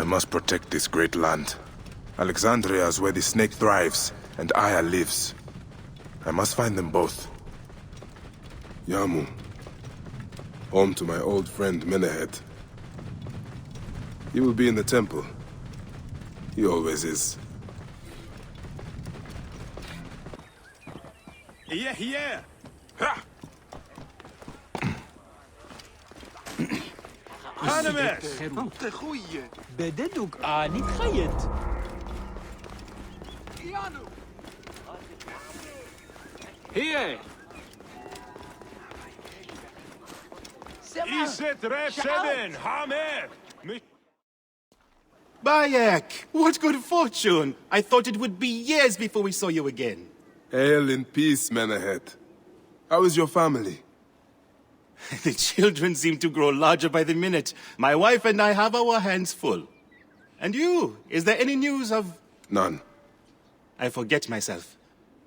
I must protect this great land. Alexandria is where the snake thrives, and Aya lives. I must find them both. Yamu. Home to my old friend Menehet. He will be in the temple. He always is. Yeah. Ha! Animus! بددك نتخيط. Here! Iset Resheben, Hamer! Bayek! What good fortune! I thought it would be years before we saw you again. Hail in peace, Menehet. How is your family? The children seem to grow larger by the minute. My wife and I have our hands full. And you? Is there any news of... None. I forget myself.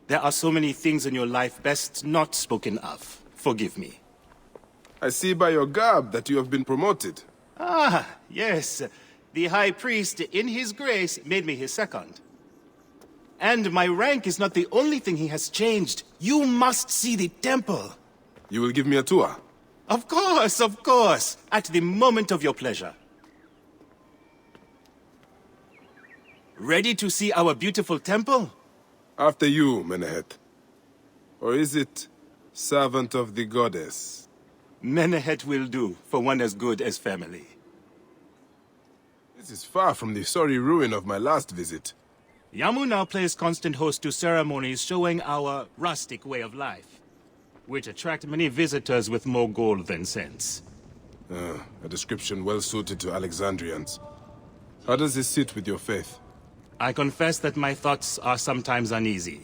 There are so many things in your life best not spoken of. Forgive me. I see by your garb that you have been promoted. Ah, yes. The High Priest, in his grace, made me his second. And my rank is not the only thing he has changed. You must see the temple. You will give me a tour? Of course. At the moment of your pleasure. Ready to see our beautiful temple? After you, Menehet. Or is it servant of the goddess? Menehet will do, for one as good as family. This is far from the sorry ruin of my last visit. Yamu now plays constant host to ceremonies showing our rustic way of life, which attract many visitors with more gold than sense. A description well suited to Alexandrians. How does this sit with your faith? I confess that my thoughts are sometimes uneasy.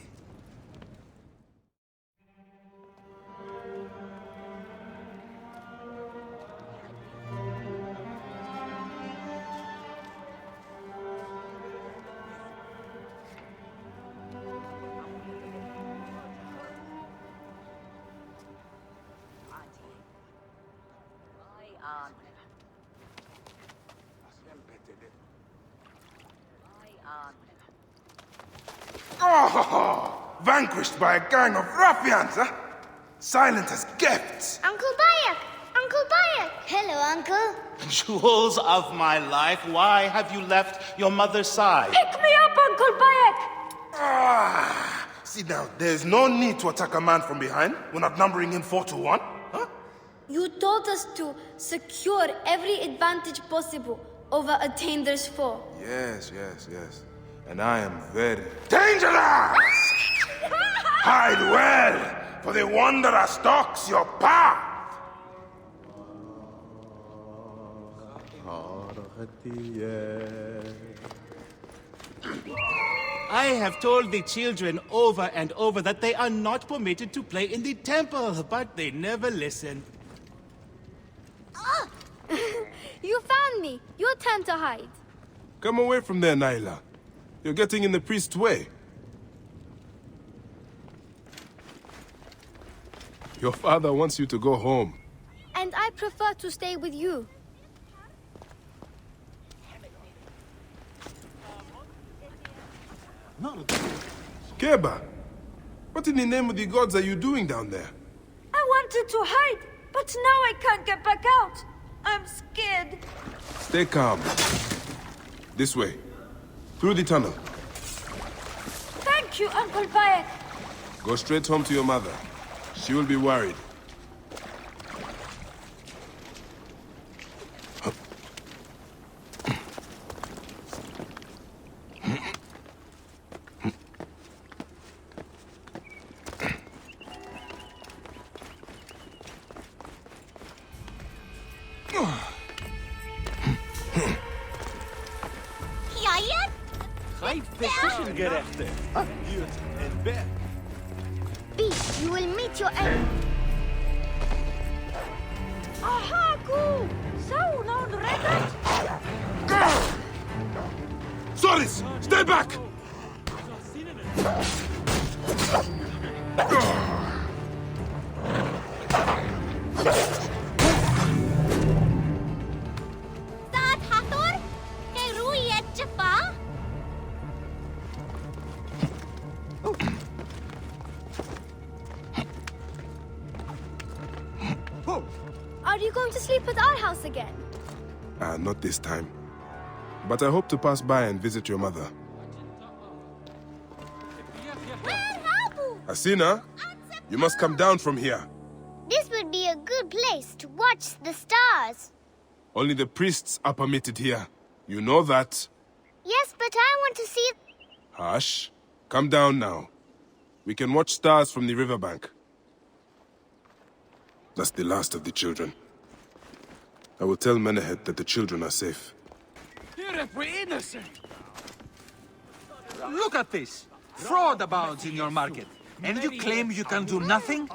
Oh, vanquished by a gang of ruffians, huh? Silent as gifts. Uncle Bayek! Uncle Bayek! Hello, Uncle. Jewels of my life, why have you left your mother's side? Pick me up, Uncle Bayek! See now, there's no need to attack a man from behind. We're not numbering him 4-1, huh? You told us to secure every advantage possible over a Tainder's foe. Yes. And I am very dangerous! Hide well, for the wanderer stalks your path! I have told the children over and over that they are not permitted to play in the temple, but they never listen. You found me. Your turn to hide. Come away from there, Naila. You're getting in the priest's way. Your father wants you to go home. And I prefer to stay with you. Keba, what in the name of the gods are you doing down there? I wanted to hide, but now I can't get back out. I'm scared. Stay calm. This way. Through the tunnel. Thank you, Uncle Bayek. Go straight home to your mother. She will be worried. Beast, you will meet your end. Ahaku! So non record. Soris! Stay back! Saat Hathor? Heru? Are you going to sleep at our house again? Not this time. But I hope to pass by and visit your mother. Asina, you must come down from here. This would be a good place to watch the stars. Only the priests are permitted here. You know that. Yes, but I want to see... Hush. Come down now. We can watch stars from the riverbank. That's the last of the children. I will tell Menehet that the children are safe. We're innocent! Look at this! Fraud abounds in your market. And you claim you can do nothing?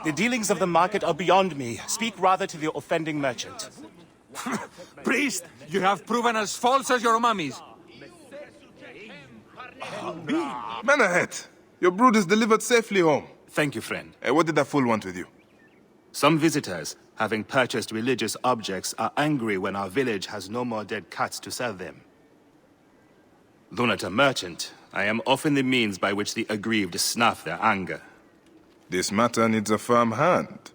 The dealings of the market are beyond me. Speak rather to the offending merchant. Priest, you have proven as false as your mummies. Menehet! Your brood is delivered safely home. Thank you, friend. What did that fool want with you? Some visitors, having purchased religious objects, are angry when our village has no more dead cats to sell them. Though not a merchant, I am often the means by which the aggrieved snuff their anger. This matter needs a firm hand.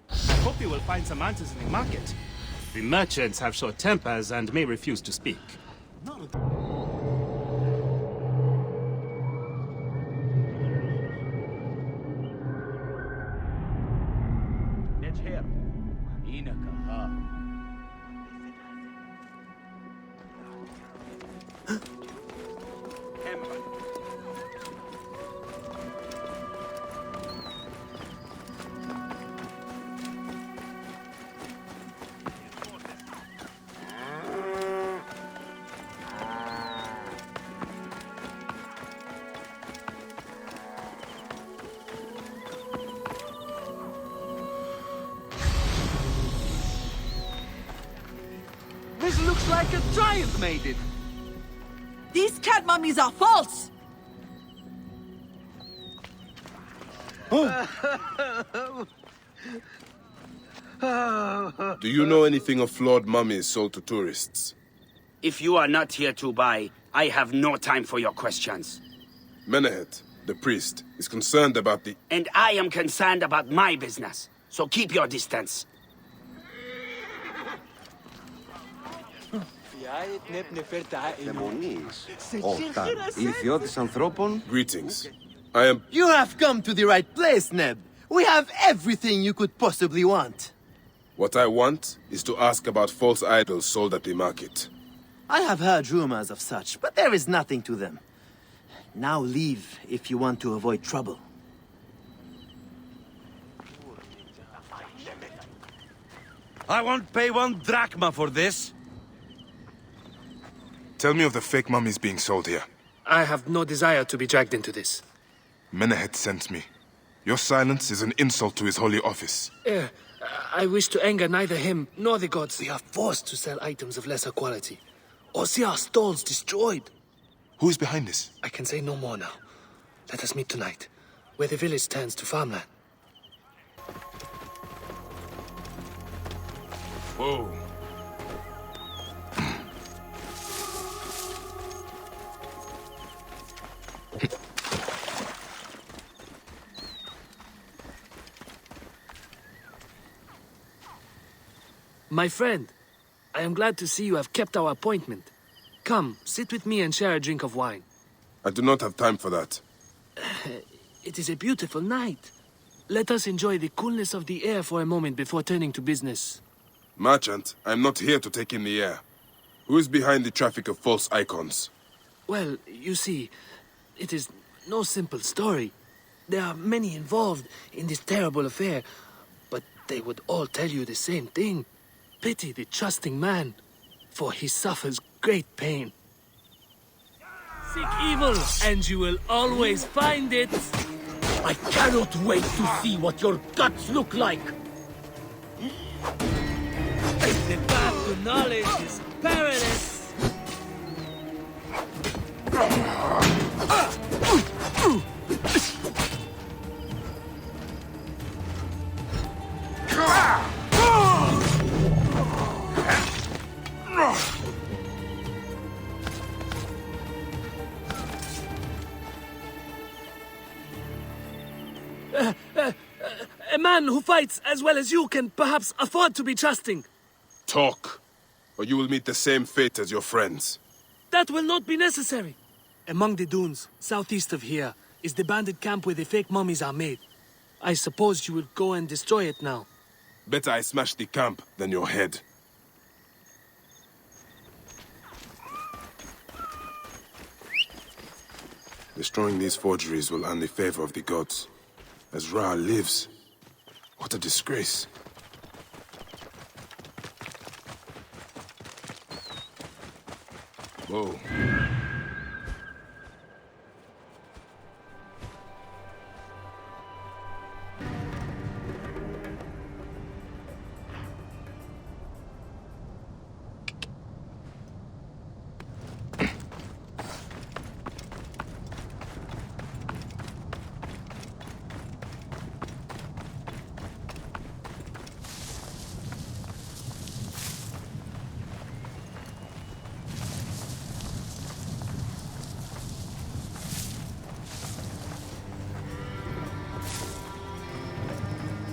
I hope you will find some answers in the market. The merchants have short tempers and may refuse to speak. This looks like a giant made it. These cat mummies are false! Do you know anything of flawed mummies sold to tourists? If you are not here to buy, I have no time for your questions. Menehet, the priest, is concerned about the... And I am concerned about my business, so keep your distance. Greetings. I am... You have come to the right place, Neb. We have everything you could possibly want. What I want is to ask about false idols sold at the market. I have heard rumors of such, but there is nothing to them. Now leave if you want to avoid trouble. I won't pay 1 drachma for this. Tell me of the fake mummies being sold here. I have no desire to be dragged into this. Menehet sent me. Your silence is an insult to his holy office. I wish to anger neither him nor the gods. We are forced to sell items of lesser quality, or see our stalls destroyed. Who is behind this? I can say no more now. Let us meet tonight, where the village turns to farmland. Whoa. My friend, I am glad to see you have kept our appointment. Come, sit with me and share a drink of wine. I do not have time for that. It is a beautiful night. Let us enjoy the coolness of the air for a moment before turning to business. Merchant, I am not here to take in the air. Who is behind the traffic of false icons? Well, you see, it is no simple story. There are many involved in this terrible affair, but they would all tell you the same thing. Pity the trusting man, for he suffers great pain. Seek evil, and you will always find it. I cannot wait to see what your guts look like. The path to knowledge is perilous. man who fights as well as you can perhaps afford to be trusting. Talk, or you will meet the same fate as your friends. That will not be necessary. Among the dunes, southeast of here, is the bandit camp where the fake mummies are made. I suppose you will go and destroy it now. Better I smash the camp than your head. Destroying these forgeries will earn the favor of the gods. As Ra lives, what a disgrace. Whoa.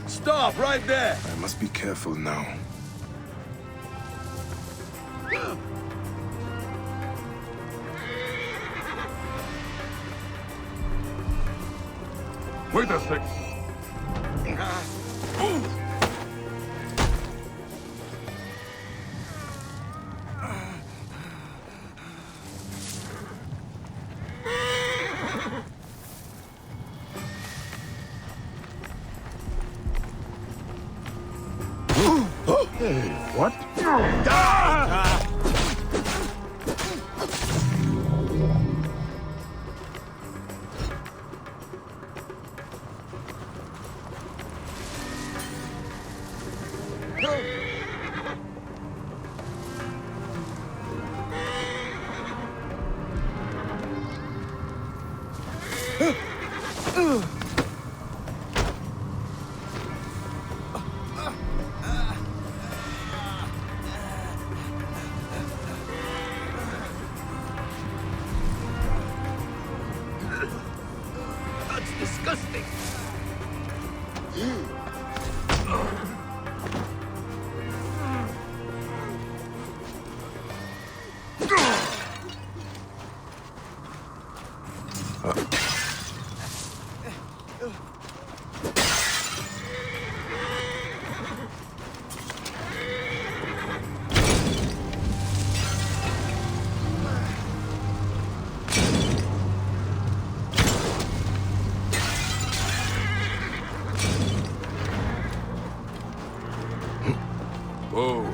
Stop right there! I must be careful now. Wait a sec. What? Disgusting! Whoa.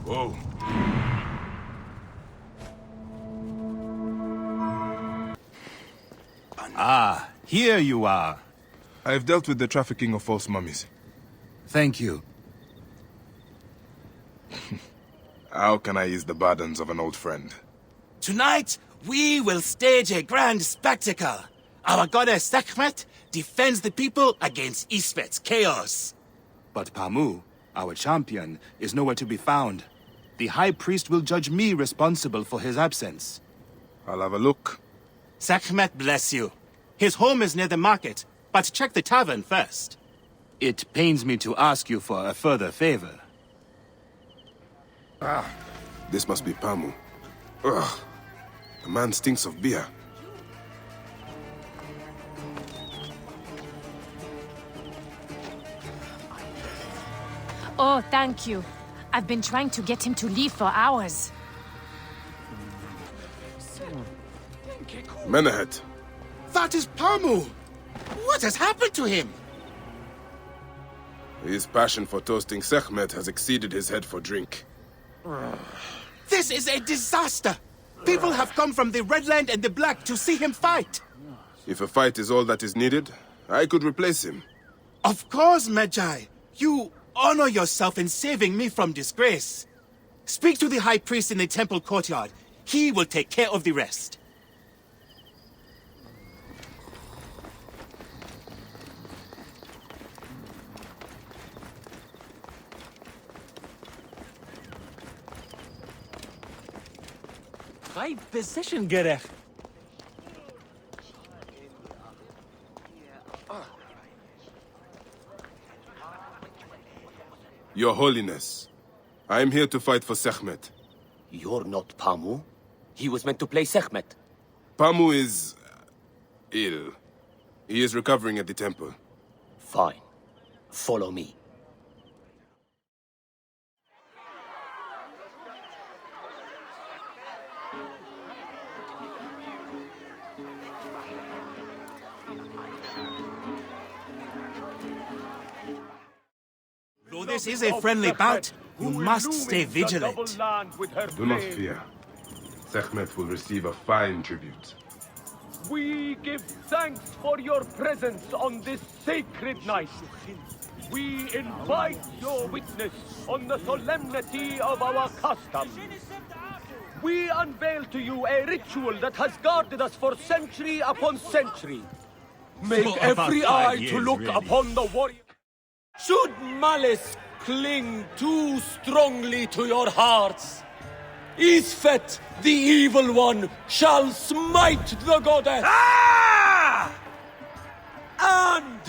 Whoa. Ah, here you are. I have dealt with the trafficking of false mummies. Thank you. How can I ease the burdens of an old friend? Tonight, we will stage a grand spectacle. Our goddess Sekhmet defends the people against Isfet's chaos. But Pamu, our champion, is nowhere to be found. The High Priest will judge me responsible for his absence. I'll have a look. Sekhmet bless you. His home is near the market, but check the tavern first. It pains me to ask you for a further favor. This must be Pamu. Ugh. The man stinks of beer. Oh, thank you. I've been trying to get him to leave for hours. Menehet. That is Pamu! What has happened to him? His passion for toasting Sekhmet has exceeded his head for drink. This is a disaster! People have come from the Red Land and the Black to see him fight. If a fight is all that is needed, I could replace him. Of course, Magi. You honor yourself in saving me from disgrace. Speak to the High Priest in the temple courtyard. He will take care of the rest. high position gerecht. Your Holiness, I am here to fight for Sekhmet. You're not Pamu? He was meant to play Sekhmet. Pamu is... ill. He is recovering at the temple. Fine. Follow me. Though this is a friendly bout, you must stay vigilant. Do not fear. Sekhmet will receive a fine tribute. We give thanks for your presence on this sacred night. We invite your witness on the solemnity of our custom. We unveil to you a ritual that has guarded us for century upon century. Make For every about 5 eye to years, look really. upon the warrior. Should malice cling too strongly to your hearts, Isfet, the evil one, shall smite the goddess. And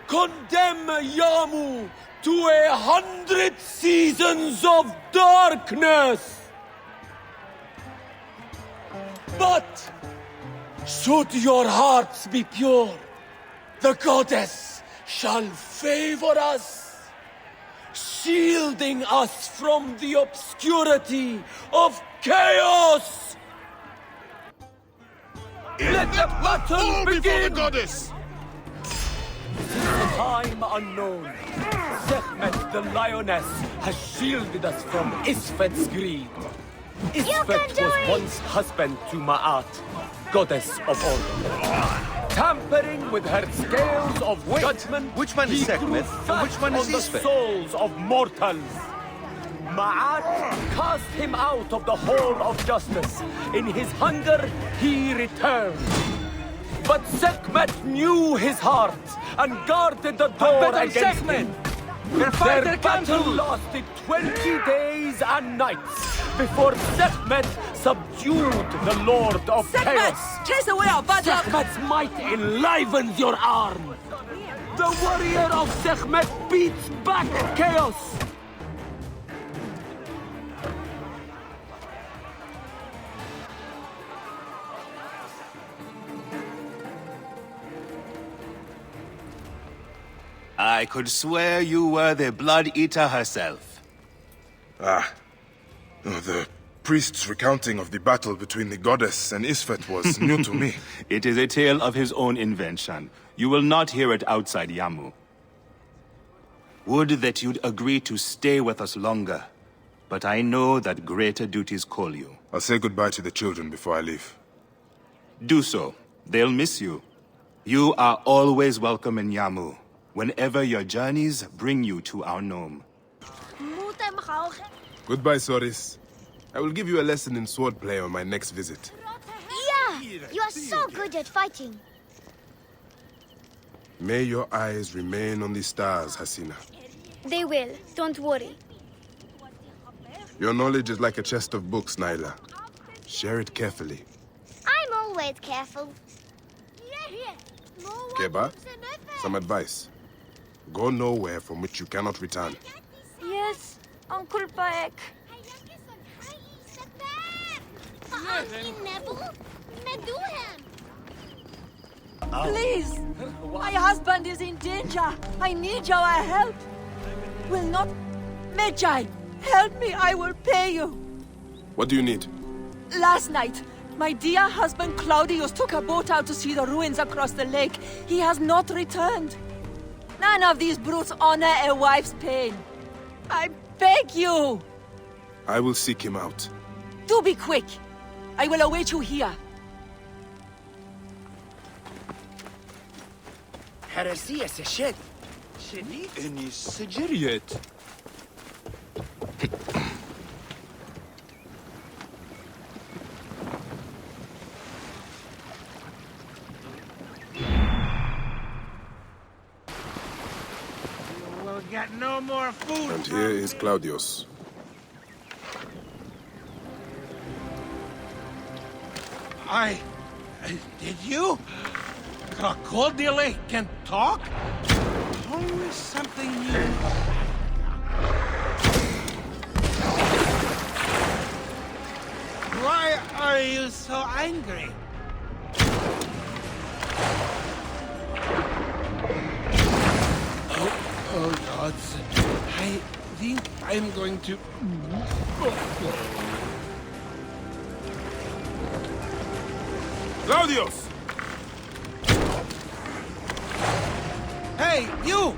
condemn Yamu to 100 seasons of darkness. But should your hearts be pure, the goddess shall favor us, shielding us from the obscurity of chaos. Let the battle begin! For the goddess! Since a time unknown, Sekhmet the lioness has shielded us from Isfet's greed. Isfet was once husband to Ma'at, goddess of order. Tampering with her scales of judgment, which one is he Sekhmet grew and which one is on the Isfet? souls of mortals. Ma'at cast him out of the hall of justice. In his hunger, he returned. But Sekhmet knew his heart and guarded the door against him. Their battle lasted 20 days and nights before Sekhmet subdued the Lord of Chaos. Chase away our battle! Sekhmet's might enlivens your arm. The warrior of Sekhmet beats back chaos. I could swear you were the Blood Eater herself. Ah. Oh, the priest's recounting of the battle between the goddess and Isfet was new to me. It is a tale of his own invention. You will not hear it outside Yamu. Would that you'd agree to stay with us longer. But I know that greater duties call you. I'll say goodbye to the children before I leave. Do so. They'll miss you. You are always welcome in Yamu, whenever your journeys bring you to our gnome. Goodbye, Soris. I will give you a lesson in swordplay on my next visit. Yeah! You are so good at fighting. May your eyes remain on the stars, Hasina. They will, don't worry. Your knowledge is like a chest of books, Naila. Share it carefully. I'm always careful. Keba, some advice. Go nowhere from which you cannot return. Yes, Uncle Paek. Please! My husband is in danger. I need your help. Will not... Magi, help me, I will pay you. What do you need? Last night, my dear husband Claudius took a boat out to see the ruins across the lake. He has not returned. None of these brutes honor a wife's pain. I beg you! I will seek him out. Do be quick. I will await you here. Heresy is a shit. إني سجريت. We'll get no more food. And here is Claudius. Did you? Crocodile can talk? Always something new. Why are you so angry? Oh, gods. I think I'm going to... Claudius! Hey, you!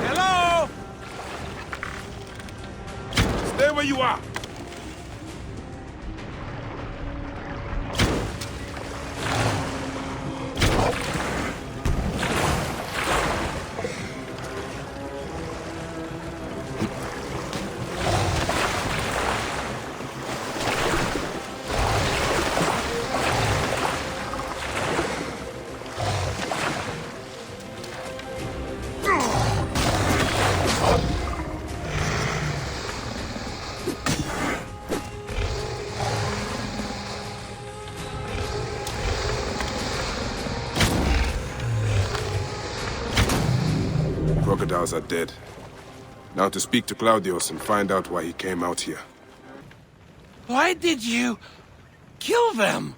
Hello! Stay where you are! Crocodiles are dead. Now to speak to Claudius and find out why he came out here. Why did you kill them?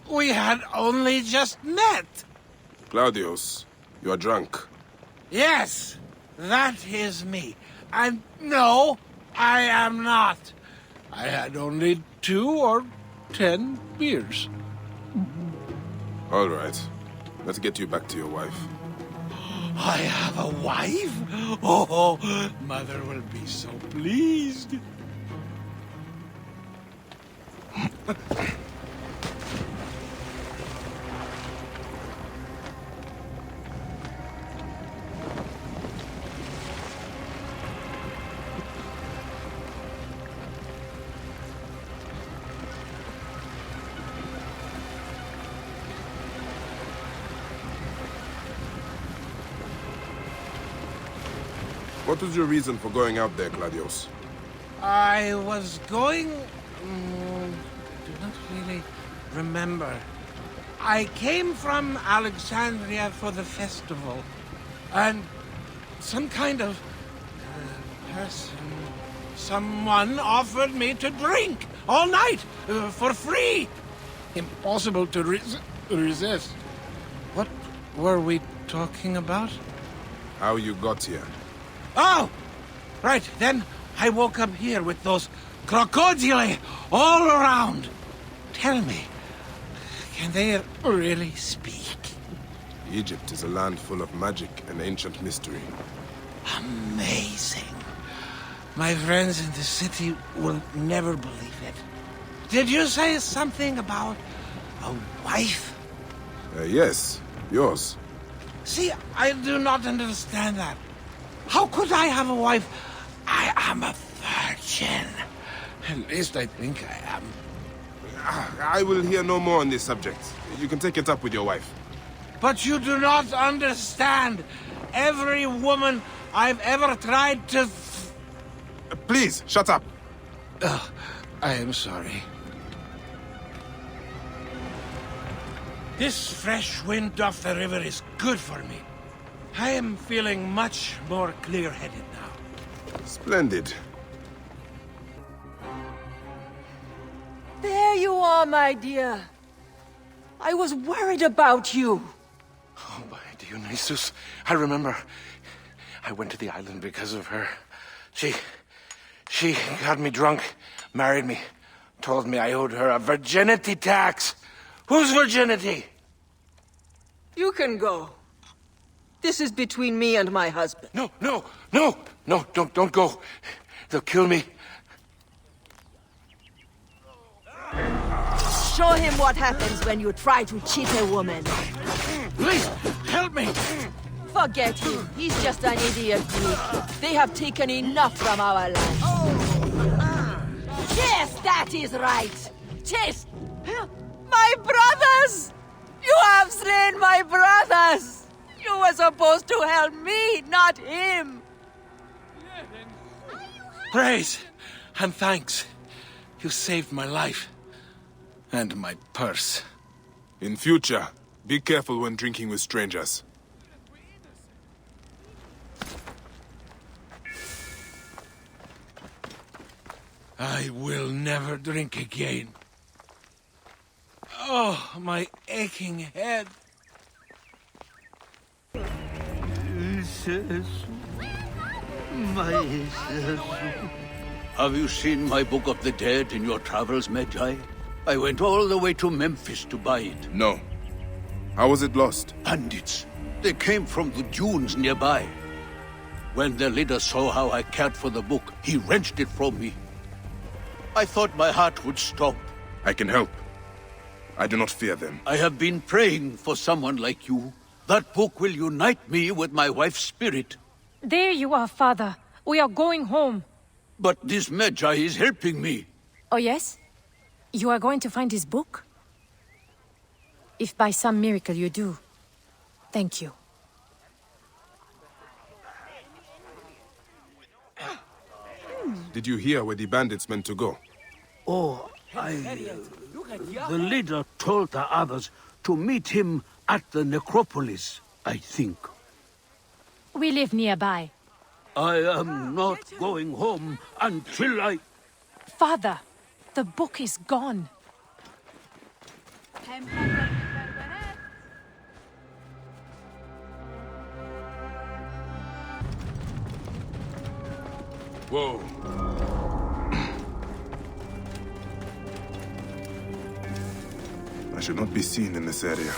We had only just met. Claudius, you are drunk. Yes, that is me. And no, I am not. I had only 2 or 10 beers. All right. Let's get you back to your wife. I have a wife? Oh, Mother will be so pleased. What was your reason for going out there, Claudius? I was going... do not really remember. I came from Alexandria for the festival. And some kind of person... Someone offered me to drink all night for free. Impossible to resist. What were we talking about? How you got here. Oh! Right, then I woke up here with those crocodile all around. Tell me, can they really speak? Egypt is a land full of magic and ancient mystery. Amazing. My friends in the city will never believe it. Did you say something about a wife? Yes, yours. See, I do not understand that. How could I have a wife? I am a virgin. At least I think I am. I will hear no more on this subject. You can take it up with your wife. But you do not understand. Every woman I've ever tried to... Please, shut up. I am sorry. This fresh wind off the river is good for me. I am feeling much more clear-headed now. Splendid. There you are, my dear. I was worried about you. Oh, my Dionysus. I remember. I went to the island because of her. She got me drunk, married me, told me I owed her a virginity tax. Whose virginity? You can go. This is between me and my husband. No, don't go. They'll kill me. Show him what happens when you try to cheat a woman. Please, help me. Forget him. He's just an idiot Greek. They have taken enough from our land. Yes, that is right. Chase! My brothers! You have slain my brothers! You were supposed to help me, not him! Praise and thanks. You saved my life. And my purse. In future, be careful when drinking with strangers. I will never drink again. Oh, my aching head. Have you seen my Book of the Dead in your travels, Magi? I went all the way to Memphis to buy it. No. How was it lost? Bandits. They came from the dunes nearby. When their leader saw how I cared for the book, he wrenched it from me. I thought my heart would stop. I can help. I do not fear them. I have been praying for someone like you. That book will unite me with my wife's spirit. There you are, Father. We are going home. But this Magi is helping me. Oh, yes? You are going to find his book? If by some miracle you do, thank you. Did you hear where the bandits meant to go? Oh, the leader told the others to meet him at the necropolis, I think. We live nearby. I am not going home until I... Father, the book is gone. Whoa. I should not be seen in this area.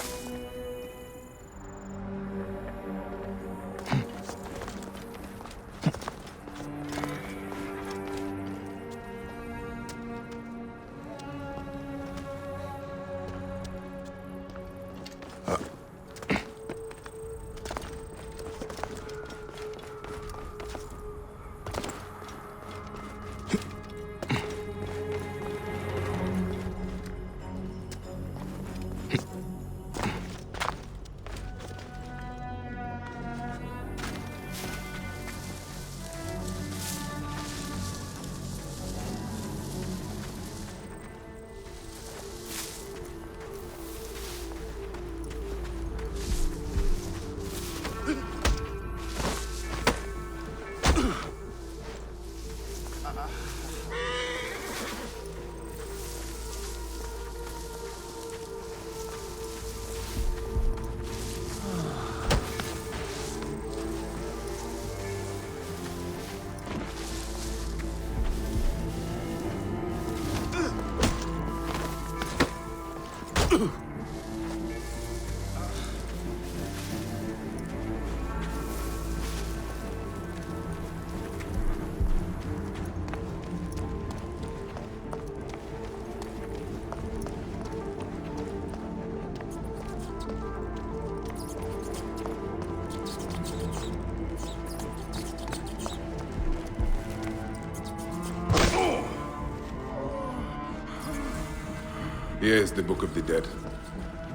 Here is the Book of the Dead.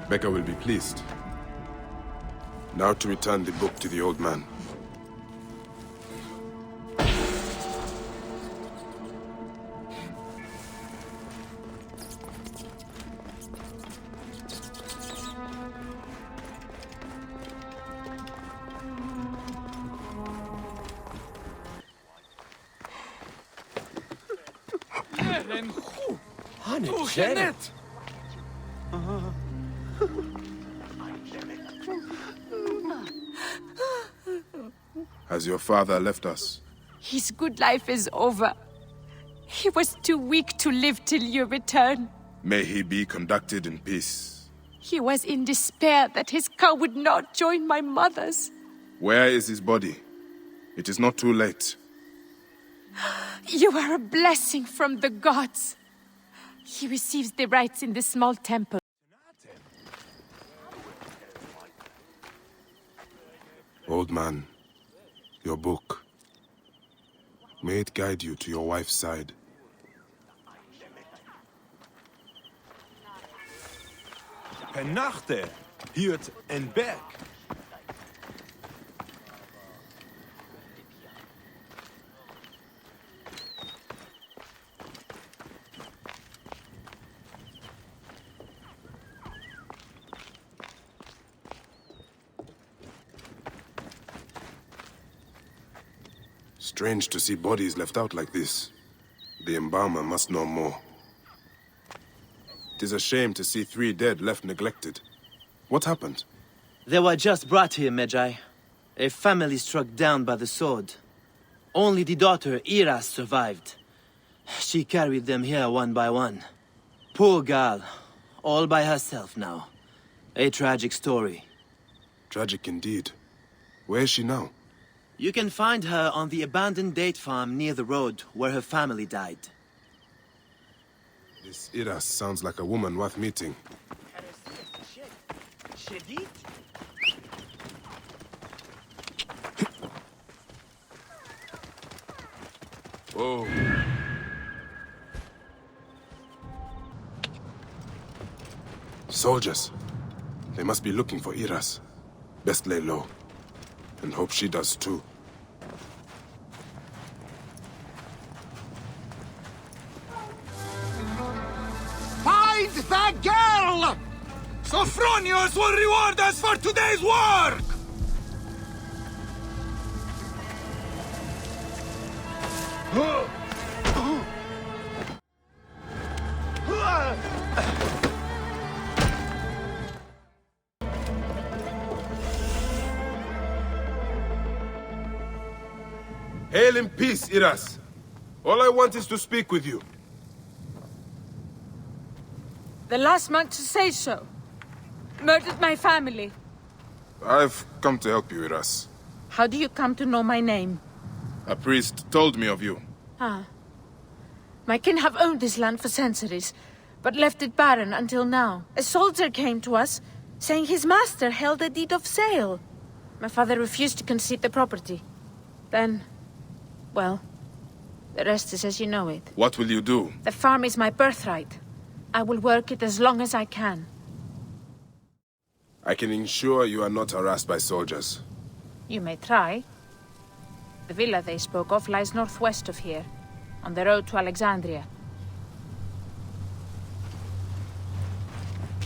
Becca will be pleased. Now to return the book to the old man. Jeanette! Has your father left us? His good life is over. He was too weak to live till you return. May he be conducted in peace. He was in despair that his car would not join my mother's. Where is his body? It is not too late. You are a blessing from the gods. He receives the rites in the small temple. Old man, your book. May it guide you to your wife's side. Pernachte, Hirt en Berg. Strange to see bodies left out like this. The embalmer must know more. It is a shame to see 3 dead left neglected. What happened? They were just brought here, Magi. A family struck down by the sword. Only the daughter, Iras, survived. She carried them here one by one. Poor girl. All by herself now. A tragic story. Tragic indeed. Where is she now? You can find her on the abandoned date farm near the road where her family died. This Iras sounds like a woman worth meeting. Whoa. Soldiers. They must be looking for Iras. Best lay low. And hope she does too. Find that girl! Sophronius will reward us for today's work! Hail in peace, Iras. All I want is to speak with you. The last monk to say so. Murdered my family. I've come to help you, Iras. How do you come to know my name? A priest told me of you. Ah. My kin have owned this land for centuries, but left it barren until now. A soldier came to us, saying his master held a deed of sale. My father refused to concede the property. Then, well, the rest is as you know it. What will you do? The farm is my birthright. I will work it as long as I can. I can ensure you are not harassed by soldiers. You may try. The villa they spoke of lies northwest of here, on the road to Alexandria.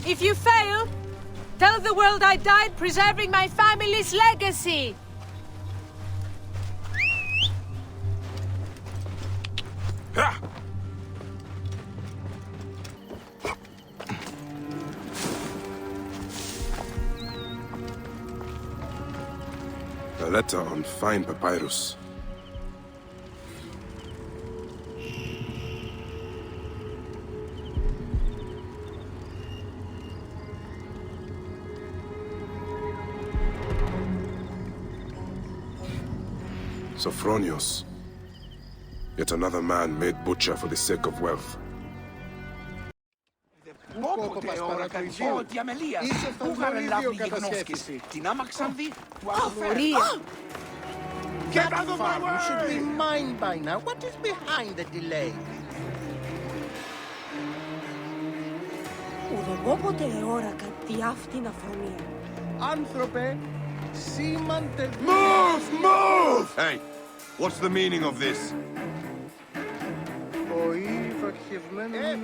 If you fail, tell the world I died preserving my family's legacy! Ha! A letter on fine papyrus. Sophronius. Yet another man made butcher for the sake of wealth. Όποτε ώρα καρδιό, διαμελίας, πού γαρελάβει γεγνώσκηση, την άμαξαν δει, του αφαιρεί. Get out of my way! Should be mine by now. What is behind the delay? Ουδεγόποτε εόρακα τι αυτήν αφρονία. Άνθρωπε, σήμαν Move! Move! Hey, what's the meaning of this?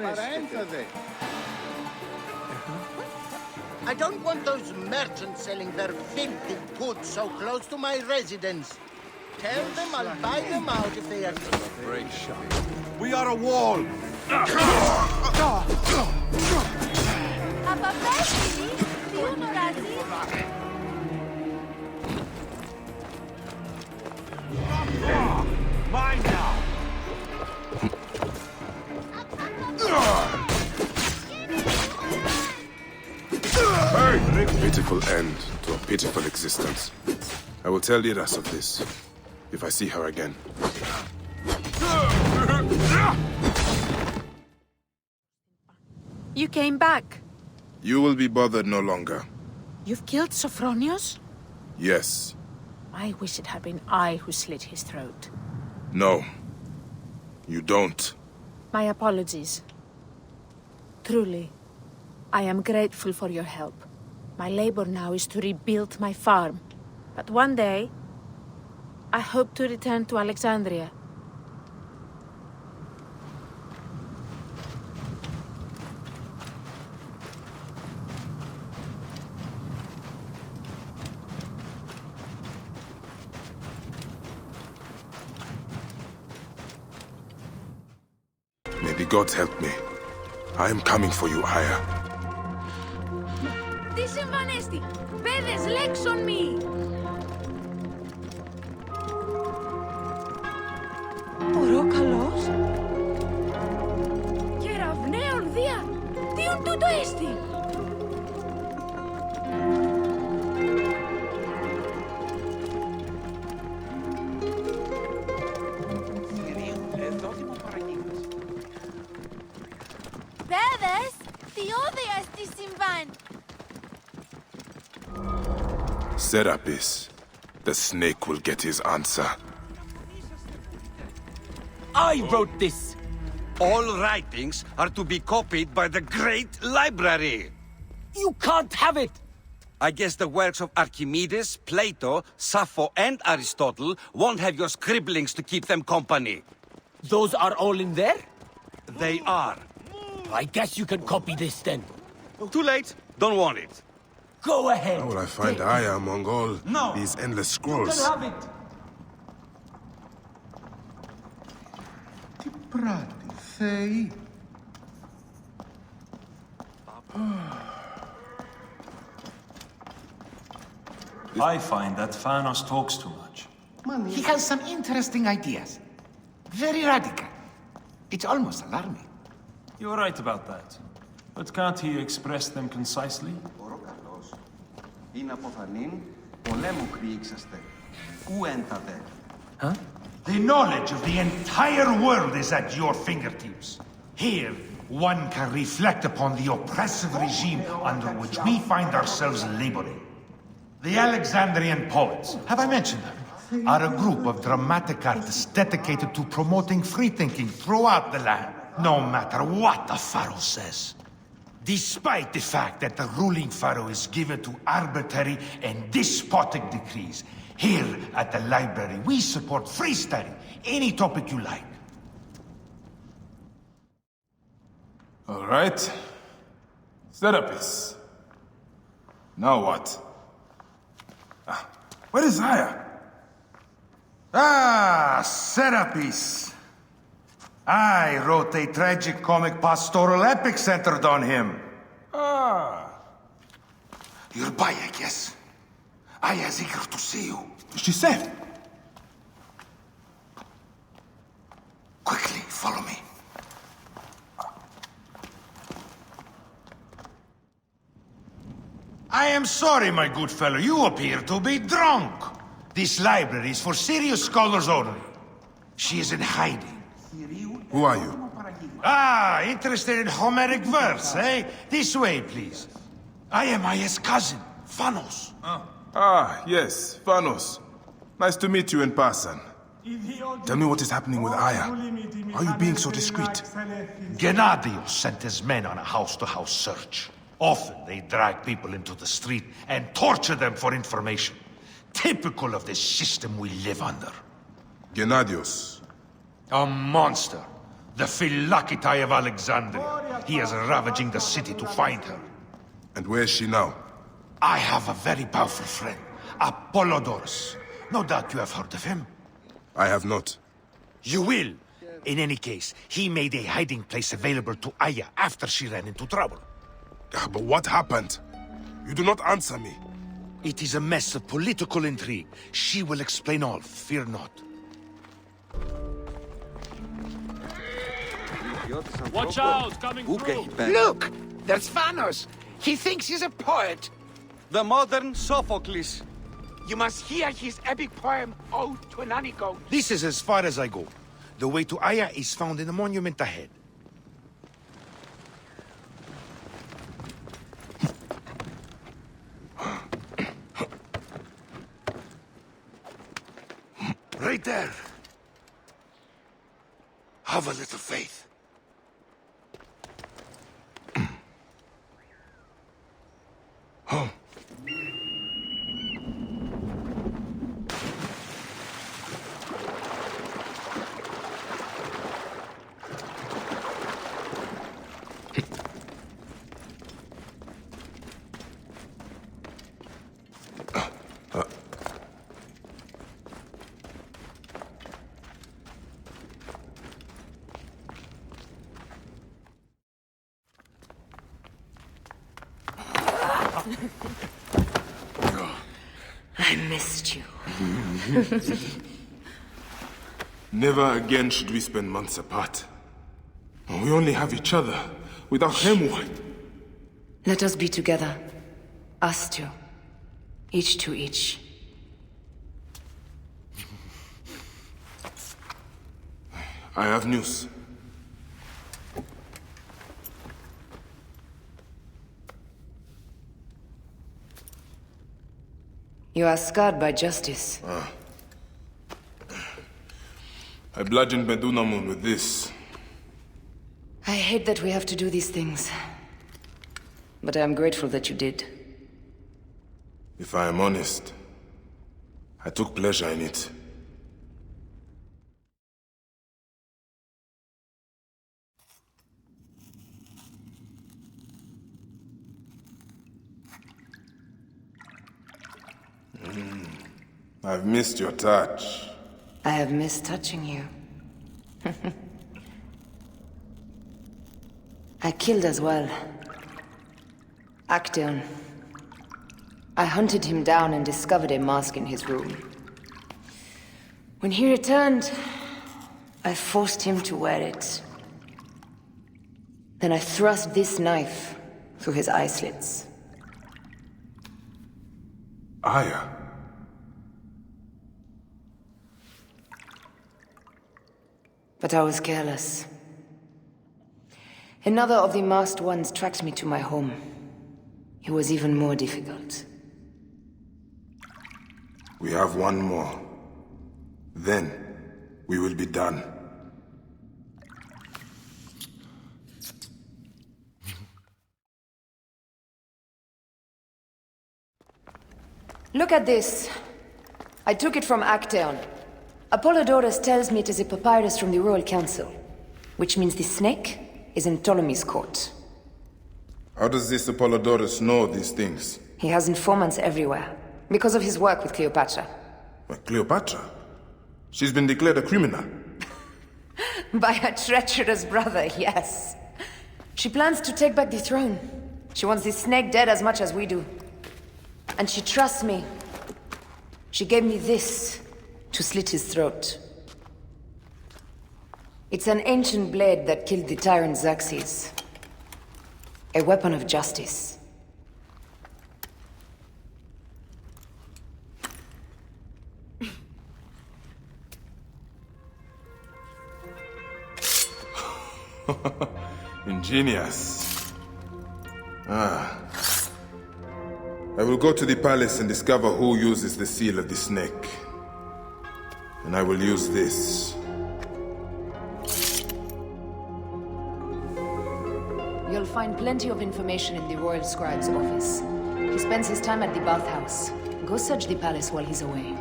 παραένθαδε. I don't want those merchants selling their filthy goods so close to my residence. Tell them I'll buy them out if they are... Break shot. We are a wall! Mine now! A pitiful end to a pitiful existence. I will tell Iras of this, if I see her again. You came back. You will be bothered no longer. You've killed Sophronius? Yes. I wish it had been I who slit his throat. No. You don't. My apologies. Truly, I am grateful for your help. My labor now is to rebuild my farm. But one day, I hope to return to Alexandria. May the gods help me. I am coming for you, Aya. Τι συμβανέστη! Παιδες, λέξον μη! Ορόκαλος! Κεραυναίων δια! Τίον τούτο έστι! Παιδες, τι όδια στη συμβάν! Serapis. The snake will get his answer. I wrote this! All writings are to be copied by the Great Library! You can't have it! I guess the works of Archimedes, Plato, Sappho, and Aristotle won't have your scribblings to keep them company. Those are all in there? They are. I guess you can copy this then. Too late. Don't want it. Go ahead. How will I find Aya among all these endless scrolls? have it. Τι πράττει, Θεοί. I find that Thanos talks too much. He has some interesting ideas. Very radical. It's almost alarming. You're right about that. But can't he express them concisely? Είναι αποθανήν, πολέμου κρυήξαστε. Ου έντατε. Huh? The knowledge of the entire world is at your fingertips. Here, one can reflect upon the oppressive regime under which we find ourselves laboring. The Alexandrian poets, have I mentioned them? Are a group of dramatic artists dedicated to promoting free thinking throughout the land, no matter what the pharaoh says. Despite the fact that the ruling pharaoh is given to arbitrary and despotic decrees, here at the library we support free study, any topic you like. All right. Serapis. Now what? Where is Aya? Ah, Serapis. I wrote a tragic-comic pastoral epic centered on him. Ah. You're by, I guess. Aya's eager to see you. She said. Quickly, follow me. I am sorry, my good fellow. You appear to be drunk. This library is for serious scholars only. She is in hiding. Who are you? Ah, interested in Homeric verse, eh? This way, please. I am Aya's cousin, Phanos. Ah, yes, Thanos. Nice to meet you in person. Tell me what is happening with Aya. Why are you being so discreet? Gennadios sent his men on a house-to-house search. Often they drag people into the street and torture them for information. Typical of the system we live under. Gennadios. A monster. The Philakitae of Alexandria. He is ravaging the city to find her. And where is she now? I have a very powerful friend, Apollodorus. No doubt you have heard of him. I have not. You will. In any case, he made a hiding place available to Aya after she ran into trouble. But what happened? You do not answer me. It is a mess of political intrigue. She will explain all, fear not. Watch out, coming through! Look! There's Thanos! He thinks he's a poet! The modern Sophocles. You must hear his epic poem, Ode to an Anigo. This is as far as I go. The way to Aya is found in the monument ahead. Right there. Have a little faith. Oh. I missed you. Never again should we spend months apart. We only have each other. Without him, what? Let us be together. Us two. Each to each. I have news. You are scarred by justice. I bludgeoned Medunamun with this. I hate that we have to do these things. But I am grateful that you did. If I am honest, I took pleasure in it. I've missed your touch. I have missed touching you. I killed as well. Actaeon. I hunted him down and discovered a mask in his room. When he returned, I forced him to wear it. Then I thrust this knife through his eye slits. Aya? But I was careless. Another of the masked ones tracked me to my home. It was even more difficult. We have one more. Then, we will be done. Look at this. I took it from Actaeon. Apollodorus tells me it is a papyrus from the Royal Council, which means the snake is in Ptolemy's court. How does this Apollodorus know these things? He has informants everywhere, because of his work with Cleopatra. Cleopatra? She's been declared a criminal. By her treacherous brother, yes. She plans to take back the throne. She wants the snake dead as much as we do. And she trusts me. She gave me this to slit his throat. It's an ancient blade that killed the tyrant Xerxes. A weapon of justice. Ingenious. I will go to the palace and discover who uses the seal of the snake. And I will use this. You'll find plenty of information in the Royal Scribe's office. He spends his time at the bathhouse. Go search the palace while he's away.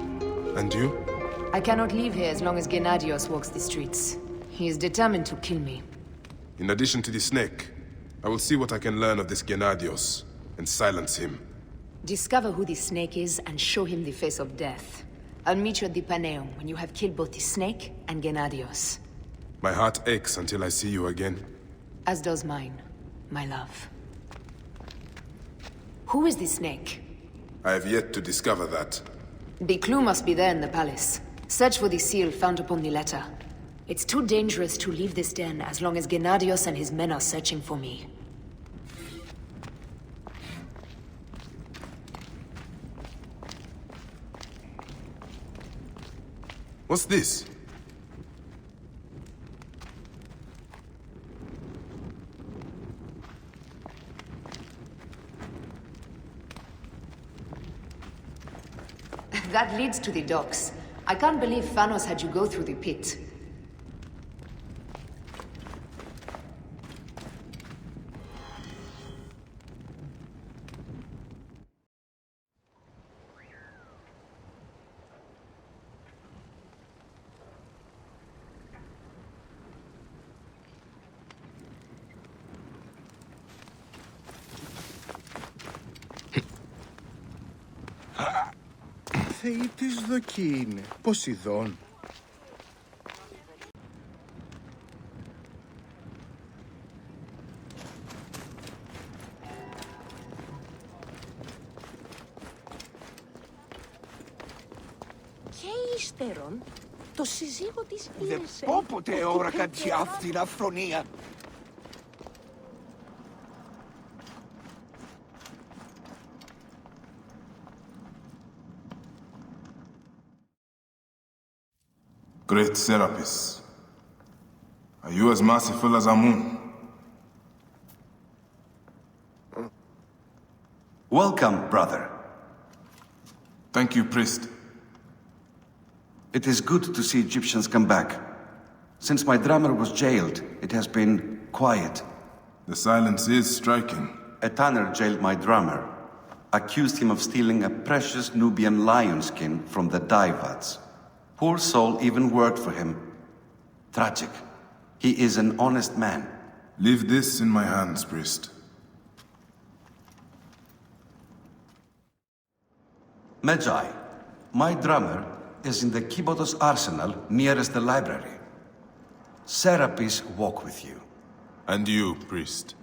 And you? I cannot leave here as long as Gennadios walks the streets. He is determined to kill me. In addition to the snake, I will see what I can learn of this Gennadios and silence him. Discover who the snake is and show him the face of death. I'll meet you at the Paneum when you have killed both the snake and Gennadios. My heart aches until I see you again. As does mine, my love. Who is the snake? I have yet to discover that. The clue must be there in the palace. Search for the seal found upon the letter. It's too dangerous to leave this den as long as Gennadios and his men are searching for me. What's this? That leads to the docks. I can't believe Thanos had you go through the pit. Θεοί της δοκί είναι. Ποσειδών. υστέρων, το σύζυγο της Δεν ήρθε. πω ποτέ όρακα τη αυτήν αφρονία. Great Serapis, are you as merciful as Amun? Welcome, brother. Thank you, priest. It is good to see Egyptians come back. Since my drummer was jailed, it has been quiet. The silence is striking. A tanner jailed my drummer, accused him of stealing a precious Nubian lion skin from the dye vats. Poor soul even worked for him. Tragic. He is an honest man. Leave this in my hands, priest. Magi, my drummer is in the Kibotos arsenal nearest the library. Serapis walk with you. And you, priest.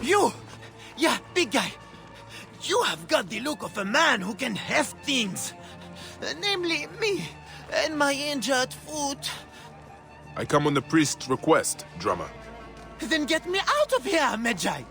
You! Yeah, big guy! You have got the look of a man who can heft things. Namely, me and my injured foot. I come on the priest's request, drummer. Then get me out of here, Magi!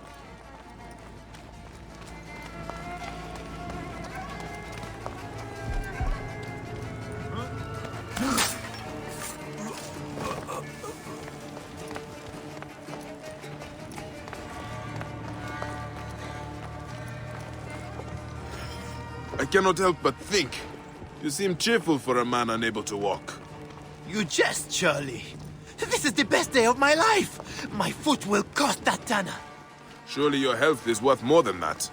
I cannot help but think. You seem cheerful for a man unable to walk. You jest, surely. This is the best day of my life! My foot will cost that tanner. Surely your health is worth more than that.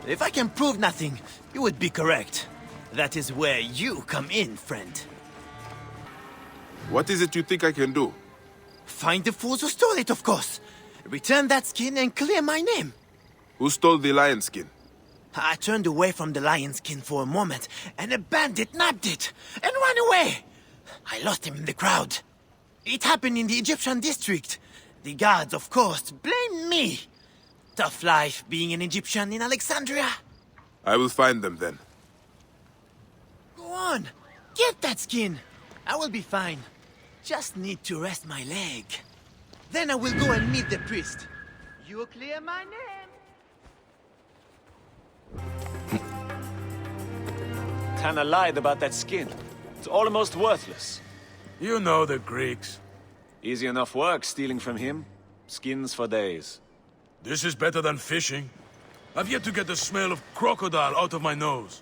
If I can prove nothing, you would be correct. That is where you come in, friend. What is it you think I can do? Find the fools who stole it, of course. Return that skin and clear my name. Who stole the lion skin? I turned away from the lion skin for a moment, and a bandit nabbed it and ran away. I lost him in the crowd. It happened in the Egyptian district. The guards, of course, blame me. Tough life being an Egyptian in Alexandria. I will find them then. Go on, get that skin. I will be fine. Just need to rest my leg. Then I will go and meet the priest. You clear my name. Tanner lied about that skin. It's almost worthless. You know the Greeks. Easy enough work stealing from him. Skins for days. This is better than fishing. I've yet to get the smell of crocodile out of my nose.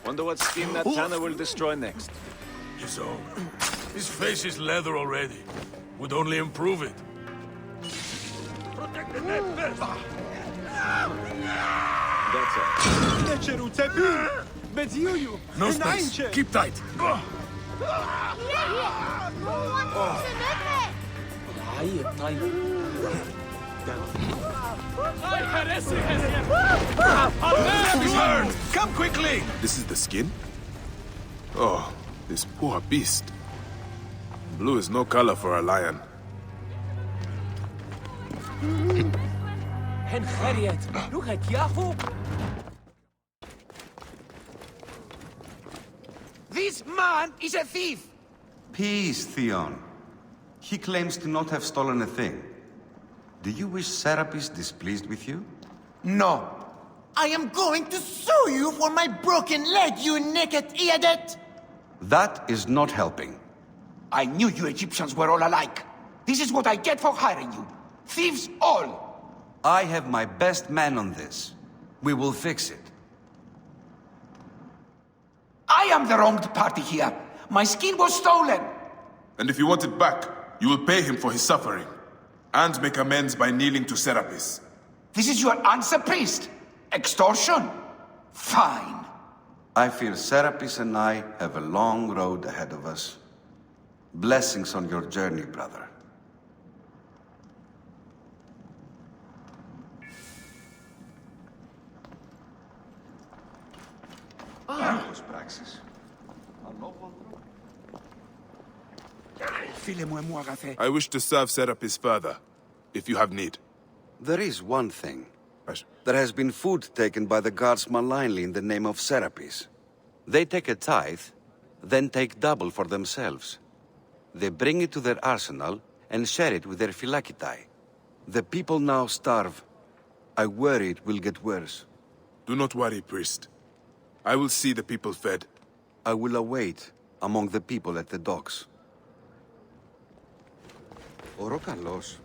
Wonder what skin that Tanner will destroy next. His own. His face is leather already. Would only improve it. That's it. No space. Keep tight. He's hurt! Come quickly! This is the skin? Oh, this poor beast. Blue is no color for a lion. This man is a thief! Peace, Theon. He claims to not have stolen a thing. Do you wish Serapis displeased with you? No. I am going to sue you for my broken leg, you naked idiot! That is not helping. I knew you Egyptians were all alike. This is what I get for hiring you. Thieves all! I have my best man on this. We will fix it. I am the wronged party here. My skin was stolen. And if you want it back, you will pay him for his suffering. And make amends by kneeling to Serapis. This is your answer, priest? Extortion? Fine. I fear Serapis and I have a long road ahead of us. Blessings on your journey, brother. I wish to serve Serapis further, if you have need. There is one thing. There has been food taken by the guards malignly in the name of Serapis. They take a tithe, then take double for themselves. They bring it to their arsenal and share it with their phylakitai. The people now starve. I worry it will get worse. Do not worry, priest. I will see the people fed. I will await among the people at the docks. Ο Ροκαλός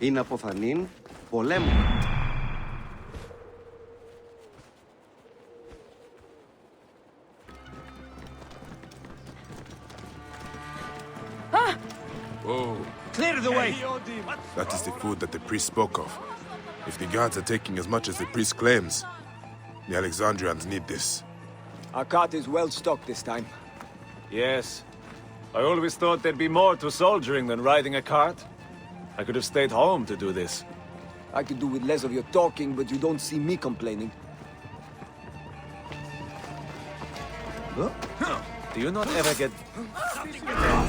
είναι αποθανήν πολέμου. Oh. Clear the way! That is the food that the priest spoke of. If the guards are taking as much as the priest claims, the Alexandrians need this. Our cart is well stocked this time. Yes. I always thought there'd be more to soldiering than riding a cart. I could have stayed home to do this. I could do with less of your talking, but you don't see me complaining. Huh? Do you not ever get...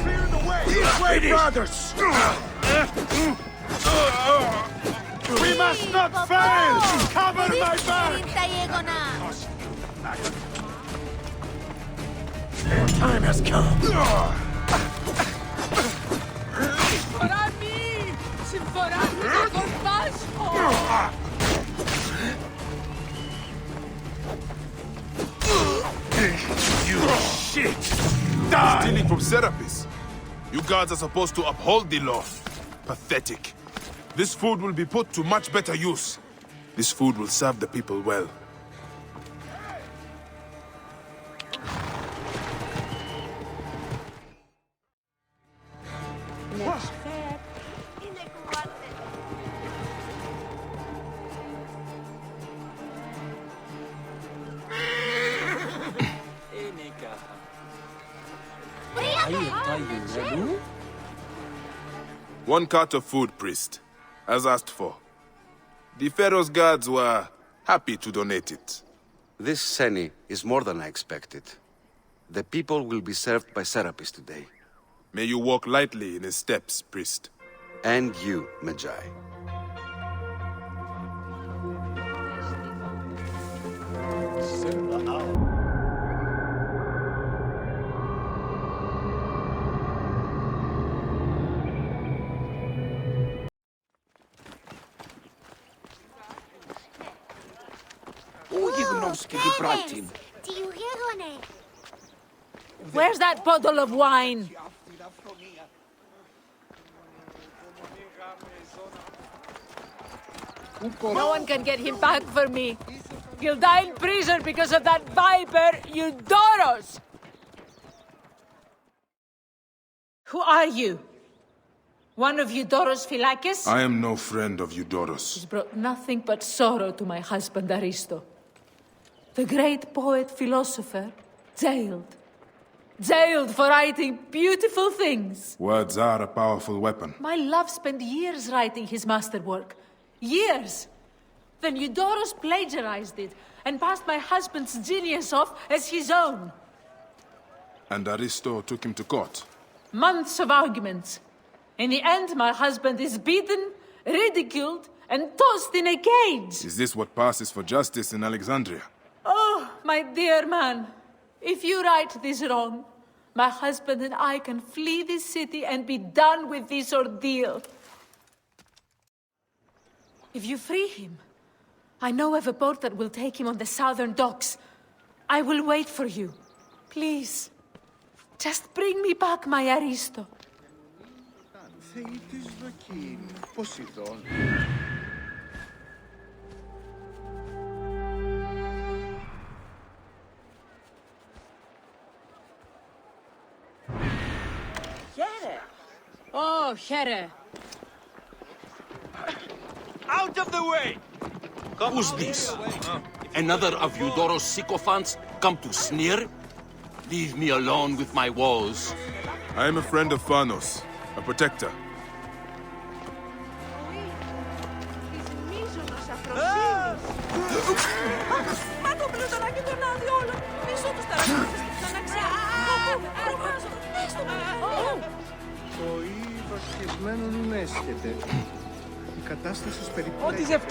Clear the way! This way, brothers! We must not fail! Cover my back! Your time has come. You shit! Die! Stealing from Serapis. You guards are supposed to uphold the law. Pathetic. This food will be put to much better use. This food will serve the people well. One cart of food, priest, as asked for. The Pharaoh's guards were happy to donate it. This Seni is more than I expected. The people will be served by Serapis today. May you walk lightly in his steps, priest. And you, Magi. Do you hear on it? Where's that bottle of wine? No one can get him back for me. He'll die in prison because of that viper, Eudoros! Who are you? One of Eudoros' Phylakes? I am no friend of Eudoros. He's brought nothing but sorrow to my husband Aristo. The great poet philosopher, jailed. Jailed for writing beautiful things. Words are a powerful weapon. My love spent years writing his masterwork. Years! Then Eudoros plagiarized it and passed my husband's genius off as his own. And Aristo took him to court? Months of arguments. In the end, my husband is beaten, ridiculed, and tossed in a cage. Is this what passes for justice in Alexandria? Oh, my dear man. If you right this wrong, my husband and I can flee this city and be done with this ordeal. If you free him, I know of a boat that will take him on the southern docks. I will wait for you. Please, just bring me back my Aristo. Oh, Here. Out of the way! Who's this? Another of Eudoros sycophants come to sneer? Leave me alone with my woes. I am a friend of Phanos, a protector.